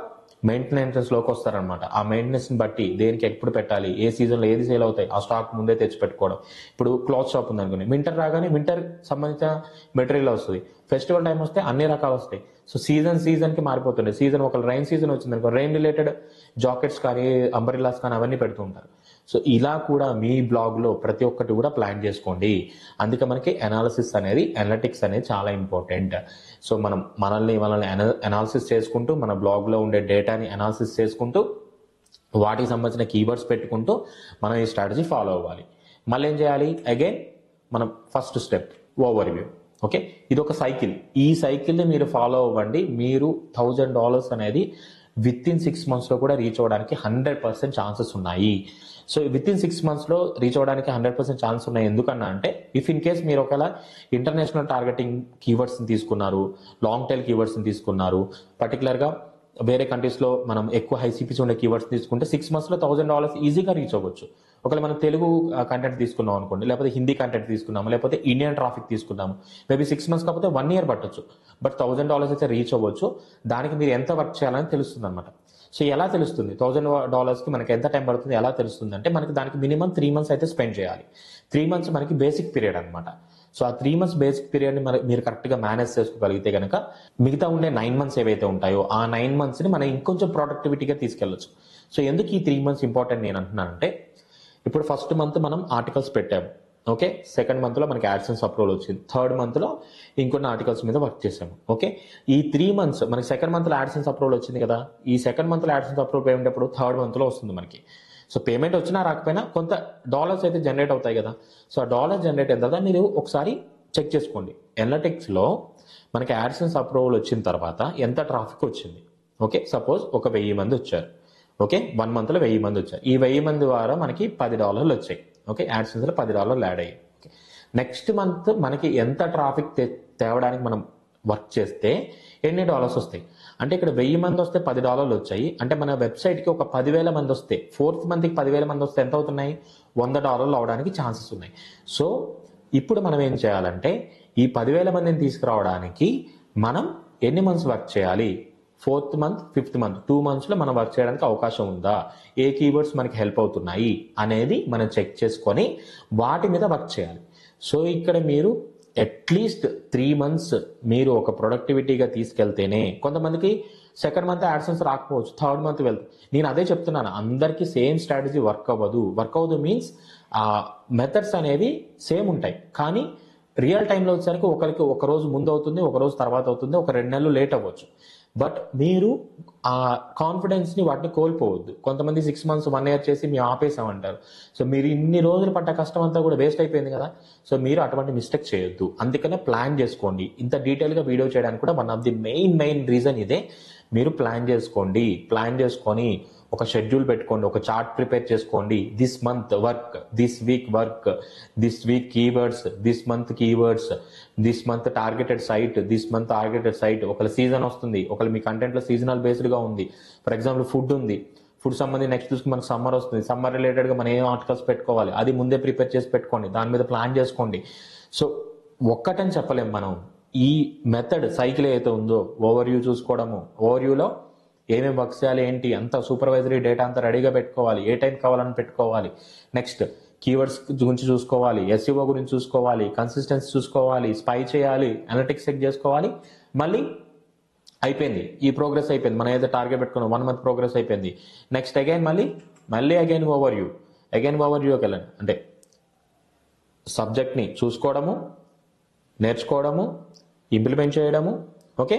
మెయింటెనెన్స్ లోకి వస్తారనమాట. ఆ మెయింటెనెన్స్ ని బట్టి దేనికి ఎప్పుడు పెట్టాలి, ఏ సీజన్లో ఏది సేల్ అవుతాయి ఆ స్టాక్ ముందే తెచ్చి పెట్టుకోవడం. ఇప్పుడు క్లాత్ షాప్ ఉంది అనుకోండి, వింటర్ రాగానే వింటర్ సంబంధించిన మెటీరియల్ వస్తుంది. ఫెస్టివల్ టైం వస్తే అన్ని రకాలు వస్తాయి. సో సీజన్కి మారిపోతుండే. సీజన్ ఒక రైన్ సీజన్ వచ్చింది అనుకో, రైన్ రిలేటెడ్ జాకెట్స్ కానీ అంబ్రెల్లాస్ కానీ అవన్నీ పెడుతూ ఉంటారు. సో ఇలా కూడా మీ బ్లాగ్లో ప్రతి ఒక్కటి కూడా ప్లాన్ చేసుకోండి. అందుకే మనకి అనలిటిక్స్ అనేది చాలా ఇంపార్టెంట్. సో మనల్ని అనాలిసిస్ చేసుకుంటూ, మన బ్లాగ్లో ఉండే డేటాని అనాలిసిస్ చేసుకుంటూ, వాటికి సంబంధించిన కీవర్డ్స్ పెట్టుకుంటూ మనం ఈ స్ట్రాటజీ ఫాలో అవ్వాలి. మళ్ళీ ఏం చేయాలి? అగైన్ మనం ఫస్ట్ స్టెప్ ఓవర్వ్యూ. ఓకే, ఇది ఒక సైకిల్. ఈ సైకిల్ని మీరు ఫాలో అవ్వండి. మీరు $1000 అనేది విత్ ఇన్ 6 monthsలో కూడా రీచ్ అవ్వడానికి 100% ఛాన్సెస్ ఉన్నాయి. సో విత్ ఇన్ 6 monthsలో రీచ్ అవ్వడానికి 100% ఛాన్స్ ఉన్నాయి. ఎందుకన్నా అంటే ఇఫ్ ఇన్ కేస్ మీరు ఒకవేళ ఇంటర్నేషనల్ టార్గెటింగ్ కీవర్డ్స్ని తీసుకున్నారు, లాంగ్ టైల్ కీవర్డ్స్ని తీసుకున్నారు, పర్టికులర్గా వేరే కంట్రీస్లో మనం ఎక్కువ హై సిపిసి ఉండే కీవర్డ్స్ తీసుకుంటే 6 monthsలో $1000 ఈజీగా రీచ్ అవ్వచ్చు. ఒకవేళ మనం తెలుగు కంటెంట్ తీసుకున్నాం అనుకోండి, లేకపోతే హిందీ కంటెంట్ తీసుకున్నాము, లేకపోతే ఇండియన్ ట్రాఫిక్ తీసుకున్నాము, మేబీ 6 months కాకపోతే 1 year పట్టొచ్చు, బట్ $1000 అయితే రీచ్ అవ్వచ్చు. దానికి మీరు ఎంత వర్క్ చేయాలని తెలుస్తుంది అనమాట. సో ఎలా తెలుస్తుంది $1000కి మనకి ఎంత టైం పడుతుంది, ఎలా తెలుస్తుంది అంటే మనకి దానికి మినిమం 3 months అయితే స్పెండ్ చేయాలి. 3 months మనకి బేసిక్ పీరియడ్ అనమాట. సో ఆ 3 months బేసిక్ పీరియడ్ని మీరు కరెక్ట్గా మేనేజ్ చేసుకోగలిగితే కనుక మిగతా ఉండే 9 months ఏవైతే ఉంటాయో ఆ 9 monthsని మనం ఇంకొంచెం ప్రొడక్టివిటీగా తీసుకెళ్ళచ్చు. సో ఎందుకు ఈ 3 months ఇంపార్టెంట్ నేను అంటున్నానంటే, ఇప్పుడు ఫస్ట్ మంత్ మనం ఆర్టికల్స్ పెట్టాము. ఓకే, సెకండ్ మంత్లో మనకి యాడ్సెన్స్ అప్రూవల్ వచ్చింది, థర్డ్ మంత్లో ఇంకొన్ని ఆర్టికల్స్ మీద వర్క్ చేసాము. ఓకే, ఈ 3 months మనకి సెకండ్ మంత్లో యాడ్సెన్స్ అప్రూవల్ వచ్చింది కదా, ఈ సెకండ్ మంత్లో యాడ్సెన్స్ అప్రూవల్ పేమెంట్ ఎప్పుడు? థర్డ్ మంత్లో వస్తుంది మనకి. సో పేమెంట్ వచ్చినా రాకపోయినా కొంత డాలర్స్ అయితే జనరేట్ అవుతాయి కదా. సో ఆ డాలర్స్ జనరేట్ అయిన తర్వాత మీరు ఒకసారి చెక్ చేసుకోండి. అనలిటిక్స్లో మనకి యాడ్సెన్స్ అప్రూవల్ వచ్చిన తర్వాత ఎంత ట్రాఫిక్ వచ్చింది. ఓకే, సపోజ్ ఒక 1000 మంది వచ్చారు. ఓకే, 1 monthలో 1000 మంది వచ్చారు. ఈ 1000 మంది ద్వారా మనకి $10 వచ్చాయి. ఓకే, యాడ్సెన్స్లో $10 యాడ్ అయ్యాయి. ఓకే, నెక్స్ట్ మంత్ మనకి ఎంత ట్రాఫిక్ తేవడానికి మనం వర్క్ చేస్తే ఎన్ని డాలర్స్ వస్తాయి అంటే, ఇక్కడ 1000 మంది వస్తే $10 వచ్చాయి అంటే మన వెబ్సైట్కి ఒక 10,000 మంది వస్తే, ఫోర్త్ మంత్కి 10,000 మంది వస్తే ఎంత అవుతున్నాయి? $100 అవడానికి ఛాన్సెస్ ఉన్నాయి. సో ఇప్పుడు మనం ఏం చేయాలంటే, ఈ 10,000 మందిని తీసుకురావడానికి మనం ఎన్ని మంత్స్ వర్క్ చేయాలి? 4th month, 5th month, 2 monthsలో మనం వర్క్ చేయడానికి అవకాశం ఉందా, ఏ కీవర్డ్స్ మనకి హెల్ప్ అవుతున్నాయి అనేది మనం చెక్ చేసుకొని వాటి మీద వర్క్ చేయాలి. సో ఇక్కడ మీరు అట్లీస్ట్ 3 months మీరు ఒక ప్రొడక్టివిటీగా తీసుకెళ్తేనే, కొంతమందికి సెకండ్ మంత్ యాడ్సెన్స్ రాకపోవచ్చు, థర్డ్ మంత్ వెళ్తుంది. నేను అదే చెప్తున్నాను, అందరికీ సేమ్ స్ట్రాటజీ వర్క్ అవ్వదు మీన్స్ ఆ మెథడ్స్ అనేవి సేమ్ ఉంటాయి, కానీ రియల్ టైంలో వచ్చేసరికి ఒకరికి ఒక రోజు ముందు అవుతుంది, ఒక రోజు తర్వాత అవుతుంది, ఒక 2 నెలలు లేట్ అవ్వచ్చు. బట్ మీరు ఆ కాన్ఫిడెన్స్ని వాటిని కోల్పోవద్దు. కొంతమంది 6 months 1 year చేసి మేము ఆపేసామంటారు. సో మీరు ఇన్ని రోజులు పడ్డ కష్టం అంతా కూడా వేస్ట్ అయిపోయింది కదా. సో మీరు అటువంటి మిస్టేక్ చేయొద్దు. అందుకనే ప్లాన్ చేసుకోండి. ఇంత డీటెయిల్గా వీడియో చేయడానికి కూడా one of the main reason ఇదే. మీరు ప్లాన్ చేసుకోండి. ప్లాన్ చేసుకొని ఒక షెడ్యూల్ పెట్టుకోండి, ఒక చార్ట్ ప్రిపేర్ చేసుకోండి. This month work, this week work, this week keywords, this month keywords, this month targeted site. ఒకవేళ సీజన్ వస్తుంది, ఒకవేళ మీ కంటెంట్లో సీజనల్ బేస్డ్గా ఉంది. ఫర్ ఎగ్జాంపుల్ ఫుడ్ ఉంది, ఫుడ్ సంబంధించి నెక్స్ట్ చూసుకుని మనకు సమ్మర్ వస్తుంది, సమ్మర్ రిలేటెడ్గా మనం ఏం ఆర్టికల్స్ పెట్టుకోవాలి అది ముందే ప్రిపేర్ చేసి పెట్టుకోండి, దాని మీద ప్లాన్ చేసుకోండి. సో ఒక్కటని చెప్పలేం మనం. ఈ మెథడ్ సైకిల్ ఏదైతే ఉందో, ఓవర్వ్యూ చూసుకోవడము, ఓవర్వ్యూలో ఏమేమి వర్క్ చేయాలి ఏంటి అంత సూపర్వైజరీ డేటా అంతా రెడీగా పెట్టుకోవాలి, ఏ టైం కావాలని పెట్టుకోవాలి, నెక్స్ట్ కీవర్డ్స్ గురించి చూసుకోవాలి, ఎస్ఈఓ గురించి చూసుకోవాలి, కన్సిస్టెన్సీ చూసుకోవాలి, స్పై చేయాలి, అనలిటిక్స్ చెక్ చేసుకోవాలి. మళ్ళీ అయిపోయింది, ఈ ప్రోగ్రెస్ అయిపోయింది, మనం ఏదైతే టార్గెట్ పెట్టుకున్నాం 1 month ప్రోగ్రెస్ అయిపోయింది. నెక్స్ట్ అగైన్ ఓవర్వ్యూకి వెళ్ళండి. అంటే సబ్జెక్ట్ని చూసుకోవడము, నేర్చుకోవడము, ఇంప్లిమెంట్ చేయడము, ఓకే,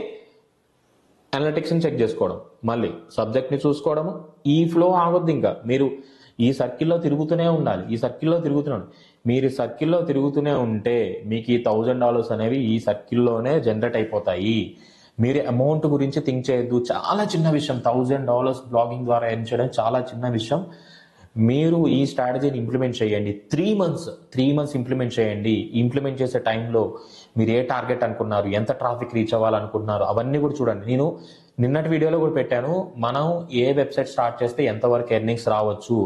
అనలిటిక్స్ని చెక్ చేసుకోవడం, మళ్ళీ సబ్జెక్ట్ని చూసుకోవడము. ఈ ఫ్లో ఆగొద్దు. ఇంకా మీరు ఈ సర్కిల్లో తిరుగుతూనే ఉండాలి. మీరు సర్కిల్లో తిరుగుతూనే ఉంటే మీకు ఈ $1000 అనేవి ఈ సర్కిల్లోనే జనరేట్ అయిపోతాయి. మీరు అమౌంట్ గురించి థింక్ చేయొద్దు. చాలా చిన్న విషయం, $1000 బ్లాగింగ్ ద్వారా ఎర్న్ చేయడం చాలా చిన్న విషయం. మీరు ఈ స్ట్రాటజీని ఇంప్లిమెంట్ చేయండి. 3 మంత్స్ ఇంప్లిమెంట్ చేయండి. ఇంప్లిమెంట్ చేసే టైంలో మీరు ఏ టార్గెట్ అనుకున్నారు, ఎంత ట్రాఫిక్ రీచ్ అవ్వాలనుకుంటున్నారు, అవన్నీ కూడా చూడండి. నేను నిన్నటి వీడియోలో కూడా పెట్టాను, మనం ఏ వెబ్సైట్ స్టార్ట్ చేస్తే ఎంతవరకు ఎర్నింగ్స్ రావచ్చు,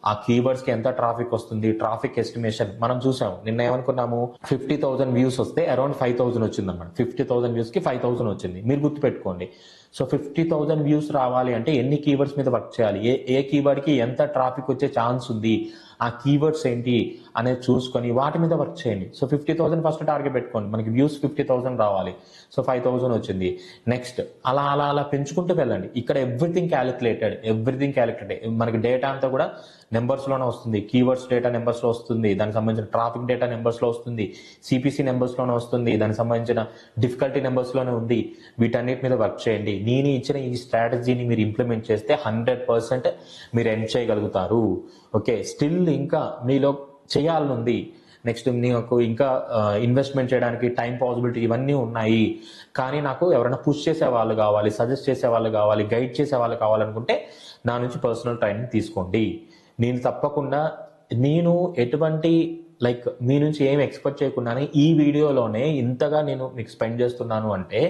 ఆ కీవర్డ్స్కి ఎంత ట్రాఫిక్ వస్తుంది, ట్రాఫిక్ ఎస్టిమేషన్ మనం చూసాము. నిన్న ఏమనుకున్నాము, 50,000 వ్యూస్ వస్తే అరౌండ్ 5,000 వచ్చింది అన్నమాట. 50,000 వ్యూస్కి 5,000 వచ్చింది. మీరు గుర్తుపెట్టుకోండి. సో 50,000 వ్యూస్ రావాలి అంటే ఎన్ని కీవర్డ్స్ మీద వర్క్ చేయాలి, ఏ కీవర్డ్కి ఎంత ట్రాఫిక్ వచ్చే ఛాన్స్ ఉంది, ఆ కీవర్డ్స్ ఏంటి అనేది చూసుకొని వాటి మీద వర్క్ చేయండి. సో 50,000 ఫస్ట్ టార్గెట్ పెట్టుకోండి. మనకి వ్యూస్ 50,000 రావాలి. సో 5,000 వచ్చింది. నెక్స్ట్ అలా అలా అలా పెంచుకుంటూ వెళ్ళండి. ఇక్కడ ఎవ్రీథింగ్ క్యాలిక్యులేటెడ్. మనకి డేటా అంతా కూడా నెంబర్స్లోనే వస్తుంది. కీవర్డ్స్ డేటా నెంబర్స్లో వస్తుంది, దానికి సంబంధించిన ట్రాఫిక్ డేటా నెంబర్స్లో వస్తుంది, సిపిసి నెంబర్స్లోనే వస్తుంది, దానికి సంబంధించిన డిఫికల్టీ నెంబర్స్లోనే ఉంది. వీటన్నిటి మీద వర్క్ చేయండి. నేను ఇచ్చిన ఈ స్ట్రాటజీని మీరు ఇంప్లిమెంట్ చేస్తే 100% మీరు ఎర్న్ చేయగలుగుతారు. ఓకే, స్టిల్ ఇంకా మీలో చేయాలనుంది. నెక్స్ట్ నాకు ఇంకా ఇన్వెస్ట్మెంట్ చేయడానికి టైం పాసిబిలిటీ ఇవన్నీ ఉన్నాయి, కానీ నాకు ఎవరైనా పుష్ చేసే వాళ్ళు కావాలి, సజెస్ట్ చేసే వాళ్ళు కావాలి, గైడ్ చేసే వాళ్ళు కావాలనుకుంటే నా నుంచి పర్సనల్ ట్రైనింగ్ తీసుకోండి. నేను తప్పకుండా ఎటువంటి మీ నుంచి ఏం ఎక్స్పెక్ట్ చేయకుండానే ఈ వీడియోలోనే ఇంతగా నేను మీకు స్పెండ్ చేస్తున్నాను అంటే,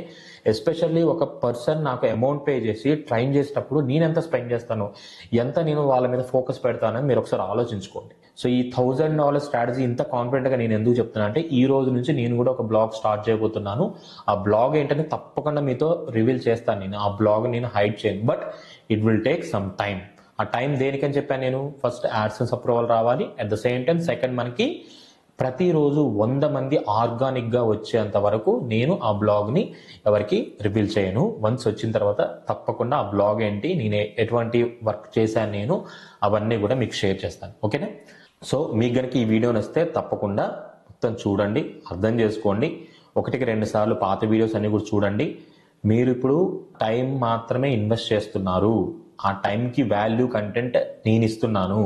ఎస్పెషల్లీ ఒక పర్సన్ నాకు అమౌంట్ పే చేసి ట్రైన్ చేసేటప్పుడు నేను ఎంత స్పెండ్ చేస్తాను, ఎంత నేను వాళ్ళ మీద ఫోకస్ పెడతానని మీరు ఒకసారి ఆలోచించుకోండి. సో ఈ $1,000 స్ట్రాటజీ ఇంత కాన్ఫిడెంట్గా నేను ఎందుకు చెప్తున్నా అంటే, ఈ రోజు నుంచి నేను కూడా ఒక బ్లాగ్ స్టార్ట్ చేయబోతున్నాను. ఆ బ్లాగ్ ఏంటంటే తప్పకుండా మీతో రివీల్ చేస్తాను. నేను ఆ బ్లాగ్ నేను హైడ్ చేయను, but it will take some time. ఆ టైం దేనికని చెప్పాను నేను, ఫస్ట్ యాడ్సెన్స్ అప్రూవల్ రావాలి. At the same time second, మనకి ప్రతిరోజు 100 మంది ఆర్గానిక్గా వచ్చేంత వరకు నేను ఆ బ్లాగ్ని ఎవరికి రివీల్ చేయను. వన్స్ వచ్చిన తర్వాత తప్పకుండా ఆ బ్లాగ్ ఏంటి, నేను ఎటువంటి వర్క్ చేశాను నేను, అవన్నీ కూడా మీకు షేర్ చేస్తాను. ఓకేనా? సో మీకు గనుక ఈ వీడియో నచ్చితే తప్పకుండా మొత్తం చూడండి, అర్థం చేసుకోండి. 1-2 సార్లు పాత వీడియోస్ అన్ని కూడా చూడండి. మీరు ఇప్పుడు టైం మాత్రమే ఇన్వెస్ట్ చేస్తున్నారు. ఆ టైంకి వాల్యూ కంటెంట్ నేను ఇస్తున్నాను.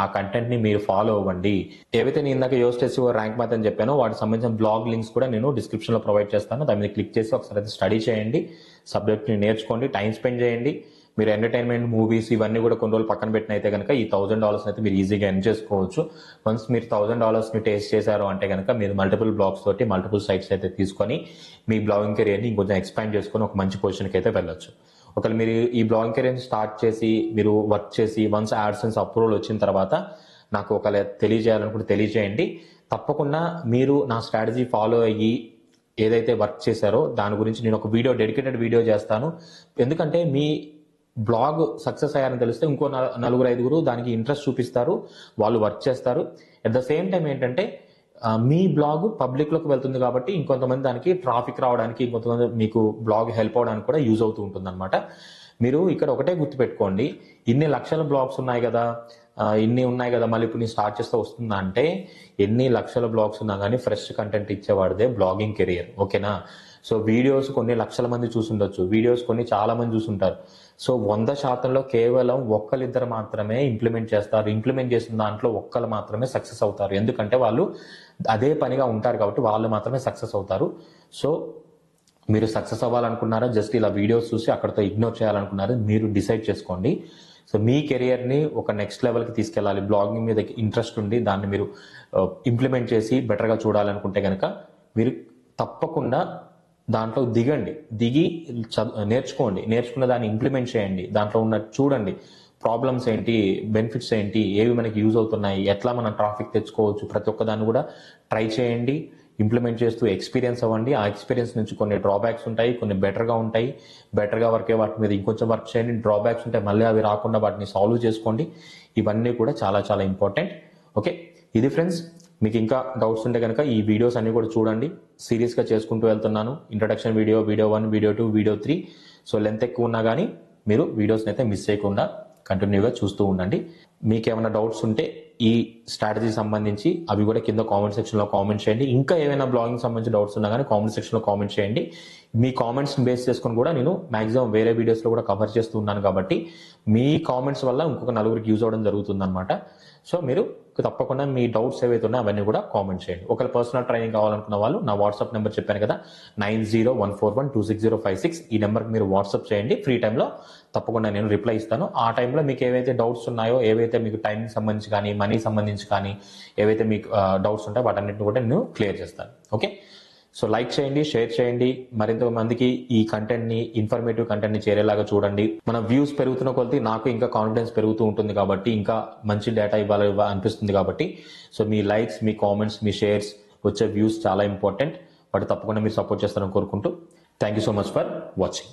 ఆ కంటెంట్ని మీరు ఫాలో అవ్వండి. ఏవైతే నేను ఇందాక యోస్టెస్ ర్యాంక్ మ్యాథ్ అని చెప్పానో వాటికి సంబంధించిన బ్లాగ్ లింక్స్ కూడా నేను డిస్క్రిప్షన్లో ప్రొవైడ్ చేస్తాను. దాని మీద క్లిక్ చేసి ఒకసారి అయితే స్టడీ చేయండి, సబ్జెక్ట్ని నేర్చుకోండి, టైం స్పెండ్ చేయండి. మీరు ఎంటర్టైన్మెంట్, మూవీస్ ఇవన్నీ కూడా కొన్ని రోజులు పక్కన పెట్టిన అయితే కనుక ఈ $1,000 అయితే మీరు ఈజీగా ఎర్న్ చేసుకోవచ్చు. వన్స్ మీరు $1,000ని టేస్ట్ చేశారు అంటే కనుక మీరు మల్టిపుల్ బ్లాగ్స్ తోటి మల్టిపుల్ సైట్స్ అయితే తీసుకొని మీ బ్లాగింగ్ కెరియర్ని ఇంకొంచెం ఎక్స్పాండ్ చేసుకొని ఒక మంచి పొజిషన్కి అయితే వెళ్ళొచ్చు. ఒకవేళ మీరు ఈ బ్లాగింగ్ కెరియర్ని స్టార్ట్ చేసి మీరు వర్క్ చేసి వన్స్ యాడ్సెన్స్ అప్రూవల్ వచ్చిన తర్వాత నాకు ఒకవేళ తెలియజేయాలనుకుంటే తెలియజేయండి. తప్పకుండా మీరు నా స్ట్రాటజీ ఫాలో అయ్యి ఏదైతే వర్క్ చేశారో దాని గురించి నేను ఒక డెడికేటెడ్ వీడియో చేస్తాను. ఎందుకంటే మీ బ్లాగ్ సక్సెస్ అయ్యారని తెలిస్తే ఇంకో 4-5 దానికి ఇంట్రెస్ట్ చూపిస్తారు, వాళ్ళు వర్క్ చేస్తారు. అట్ ద సేమ్ టైం ఏంటంటే మీ బ్లాగ్ పబ్లిక్లోకి వెళ్తుంది కాబట్టి ఇంకొంతమంది దానికి ట్రాఫిక్ రావడానికి, ఇంకొంతమంది మీకు బ్లాగ్ హెల్ప్ అవడానికి కూడా యూజ్ అవుతూ ఉంటుంది అనమాట. మీరు ఇక్కడ ఒకటే గుర్తుపెట్టుకోండి, ఇన్ని లక్షల బ్లాగ్స్ ఉన్నాయి కదా, మళ్ళీ ఇప్పుడు నేను స్టార్ట్ చేస్తే వస్తుందా అంటే, ఎన్ని లక్షల బ్లాగ్స్ ఉన్నా కానీ ఫ్రెష్ కంటెంట్ ఇచ్చేవాడిదే బ్లాగింగ్ కెరియర్. ఓకేనా? సో వీడియోస్ కొన్ని లక్షల మంది చూసుండొచ్చు, వీడియోస్ కొన్ని చాలా మంది చూసుంటారు. సో 100%లో కేవలం 1-2 మాత్రమే ఇంప్లిమెంట్ చేస్తారు. ఇంప్లిమెంట్ చేసిన దాంట్లో 1 మాత్రమే సక్సెస్ అవుతారు. ఎందుకంటే వాళ్ళు అదే పనిగా ఉంటారు కాబట్టి వాళ్ళు మాత్రమే సక్సెస్ అవుతారు. సో మీరు సక్సెస్ అవ్వాలనుకున్నారా, జస్ట్ ఇలా వీడియోస్ చూసి అక్కడితో ఇగ్నోర్ చేయాలనుకున్నారా, మీరు డిసైడ్ చేసుకోండి. సో మీ కెరియర్ని ఒక నెక్స్ట్ లెవెల్కి తీసుకెళ్ళాలి, బ్లాగింగ్ మీద ఇంట్రెస్ట్ ఉండి దాన్ని మీరు ఇంప్లిమెంట్ చేసి బెటర్గా చూడాలనుకుంటే కనుక మీరు తప్పకుండా దాంట్లో దిగి నేర్చుకోండి, నేర్చుకున్న దాన్ని ఇంప్లిమెంట్ చేయండి, దాంట్లో ఉన్న చూడండి ప్రాబ్లమ్స్ ఏంటి, బెనిఫిట్స్ ఏంటి, ఏవి మనకి యూజ్ అవుతున్నాయి, ఎట్లా మనం ట్రాఫిక్ తెచ్చుకోవచ్చు, ప్రతి ఒక్క దాన్ని కూడా ట్రై చేయండి, ఇంప్లిమెంట్ చేస్తూ ఎక్స్పీరియన్స్ అవ్వండి. ఆ ఎక్స్పీరియన్స్ నుంచి కొన్ని డ్రాబ్యాక్స్ ఉంటాయి, కొన్ని బెటర్గా ఉంటాయి. బెటర్గా వర్క్ అయ్యే వాటి మీద ఇంకొంచెం వర్క్ చేయండి. డ్రాబ్యాక్స్ ఉంటాయి, మళ్ళీ అవి రాకుండా వాటిని సాల్వ్ చేసుకోండి. ఇవన్నీ కూడా చాలా చాలా ఇంపార్టెంట్. ఓకే, ఇది ఫ్రెండ్స్. మీకు ఇంకా డౌట్స్ ఉంటే కనుక ఈ వీడియోస్ అన్ని కూడా చూడండి. సిరీస్గా చేసుకుంటూ వెళ్తున్నాను. Introduction video, video 1, video 2, video 3. So length ఎక్కువ ఉన్నా కానీ మీరు వీడియోస్ని అయితే మిస్ చేయకుండా కంటిన్యూగా చూస్తూ ఉండండి. మీకు ఏమైనా డౌట్స్ ఉంటే ఈ స్ట్రాటజీ సంబంధించి అవి కూడా కింద కామెంట్ సెక్షన్లో కామెంట్ చేయండి. ఇంకా ఏమైనా బ్లాగింగ్ సంబంధించి డౌట్స్ ఉన్నా కానీ కామెంట్ సెక్షన్లో కామెంట్ చేయండి. మీ కామెంట్స్ని బేస్ చేసుకొని కూడా నేను మాక్సిమం వేరే వీడియోస్లో కూడా కవర్ చేస్తూ ఉన్నాను కాబట్టి మీ కామెంట్స్ వల్ల ఇంకొక నలుగురికి యూజ్ అవ్వడం జరుగుతుంది అనమాట. సో మీరు తప్పకుండా మీ డౌట్స్ ఏవైతే ఉన్నాయో అవన్నీ కూడా కామెంట్ చేయండి. ఒకవేళ పర్సనల్ ట్రైనింగ్ కావాలనుకున్న వాళ్ళు నా వాట్సాప్ నెంబర్ చెప్పాను కదా, 9014126056. ఈ నెంబర్కి మీరు వాట్సాప్ చేయండి. ఫ్రీ టైంలో తప్పకుండా నేను రిప్లై ఇస్తాను. ఆ టైంలో మీకు ఏవైతే డౌట్స్ ఉన్నాయో, ఏవైతే మీకు టైంకి సంబంధించి కానీ మనీ సంబంధించి కానీ ఏవైతే మీకు డౌట్స్ ఉంటాయో వాటన్నిటిని కూడా నేను క్లియర్ చేస్తాను. ఓకే, సో లైక్ చేయండి, షేర్ చేయండి, మరింత మందికి ఈ కంటెంట్ని, ఇన్ఫర్మేటివ్ కంటెంట్ని చేరేలాగా చూడండి. మన వ్యూస్ పెరుగుతున్న కొద్దీ నాకు ఇంకా కాన్ఫిడెన్స్ పెరుగుతూ ఉంటుంది కాబట్టి, ఇంకా మంచి డేటా ఇవ్వాలి అనిపిస్తుంది కాబట్టి, సో మీ లైక్స్, మీ కామెంట్స్, మీ షేర్స్, వచ్చే వ్యూస్ చాలా ఇంపార్టెంట్. వాటి తప్పకుండా మీరు సపోర్ట్ చేస్తారని కోరుకుంటూ thank you so much for watching.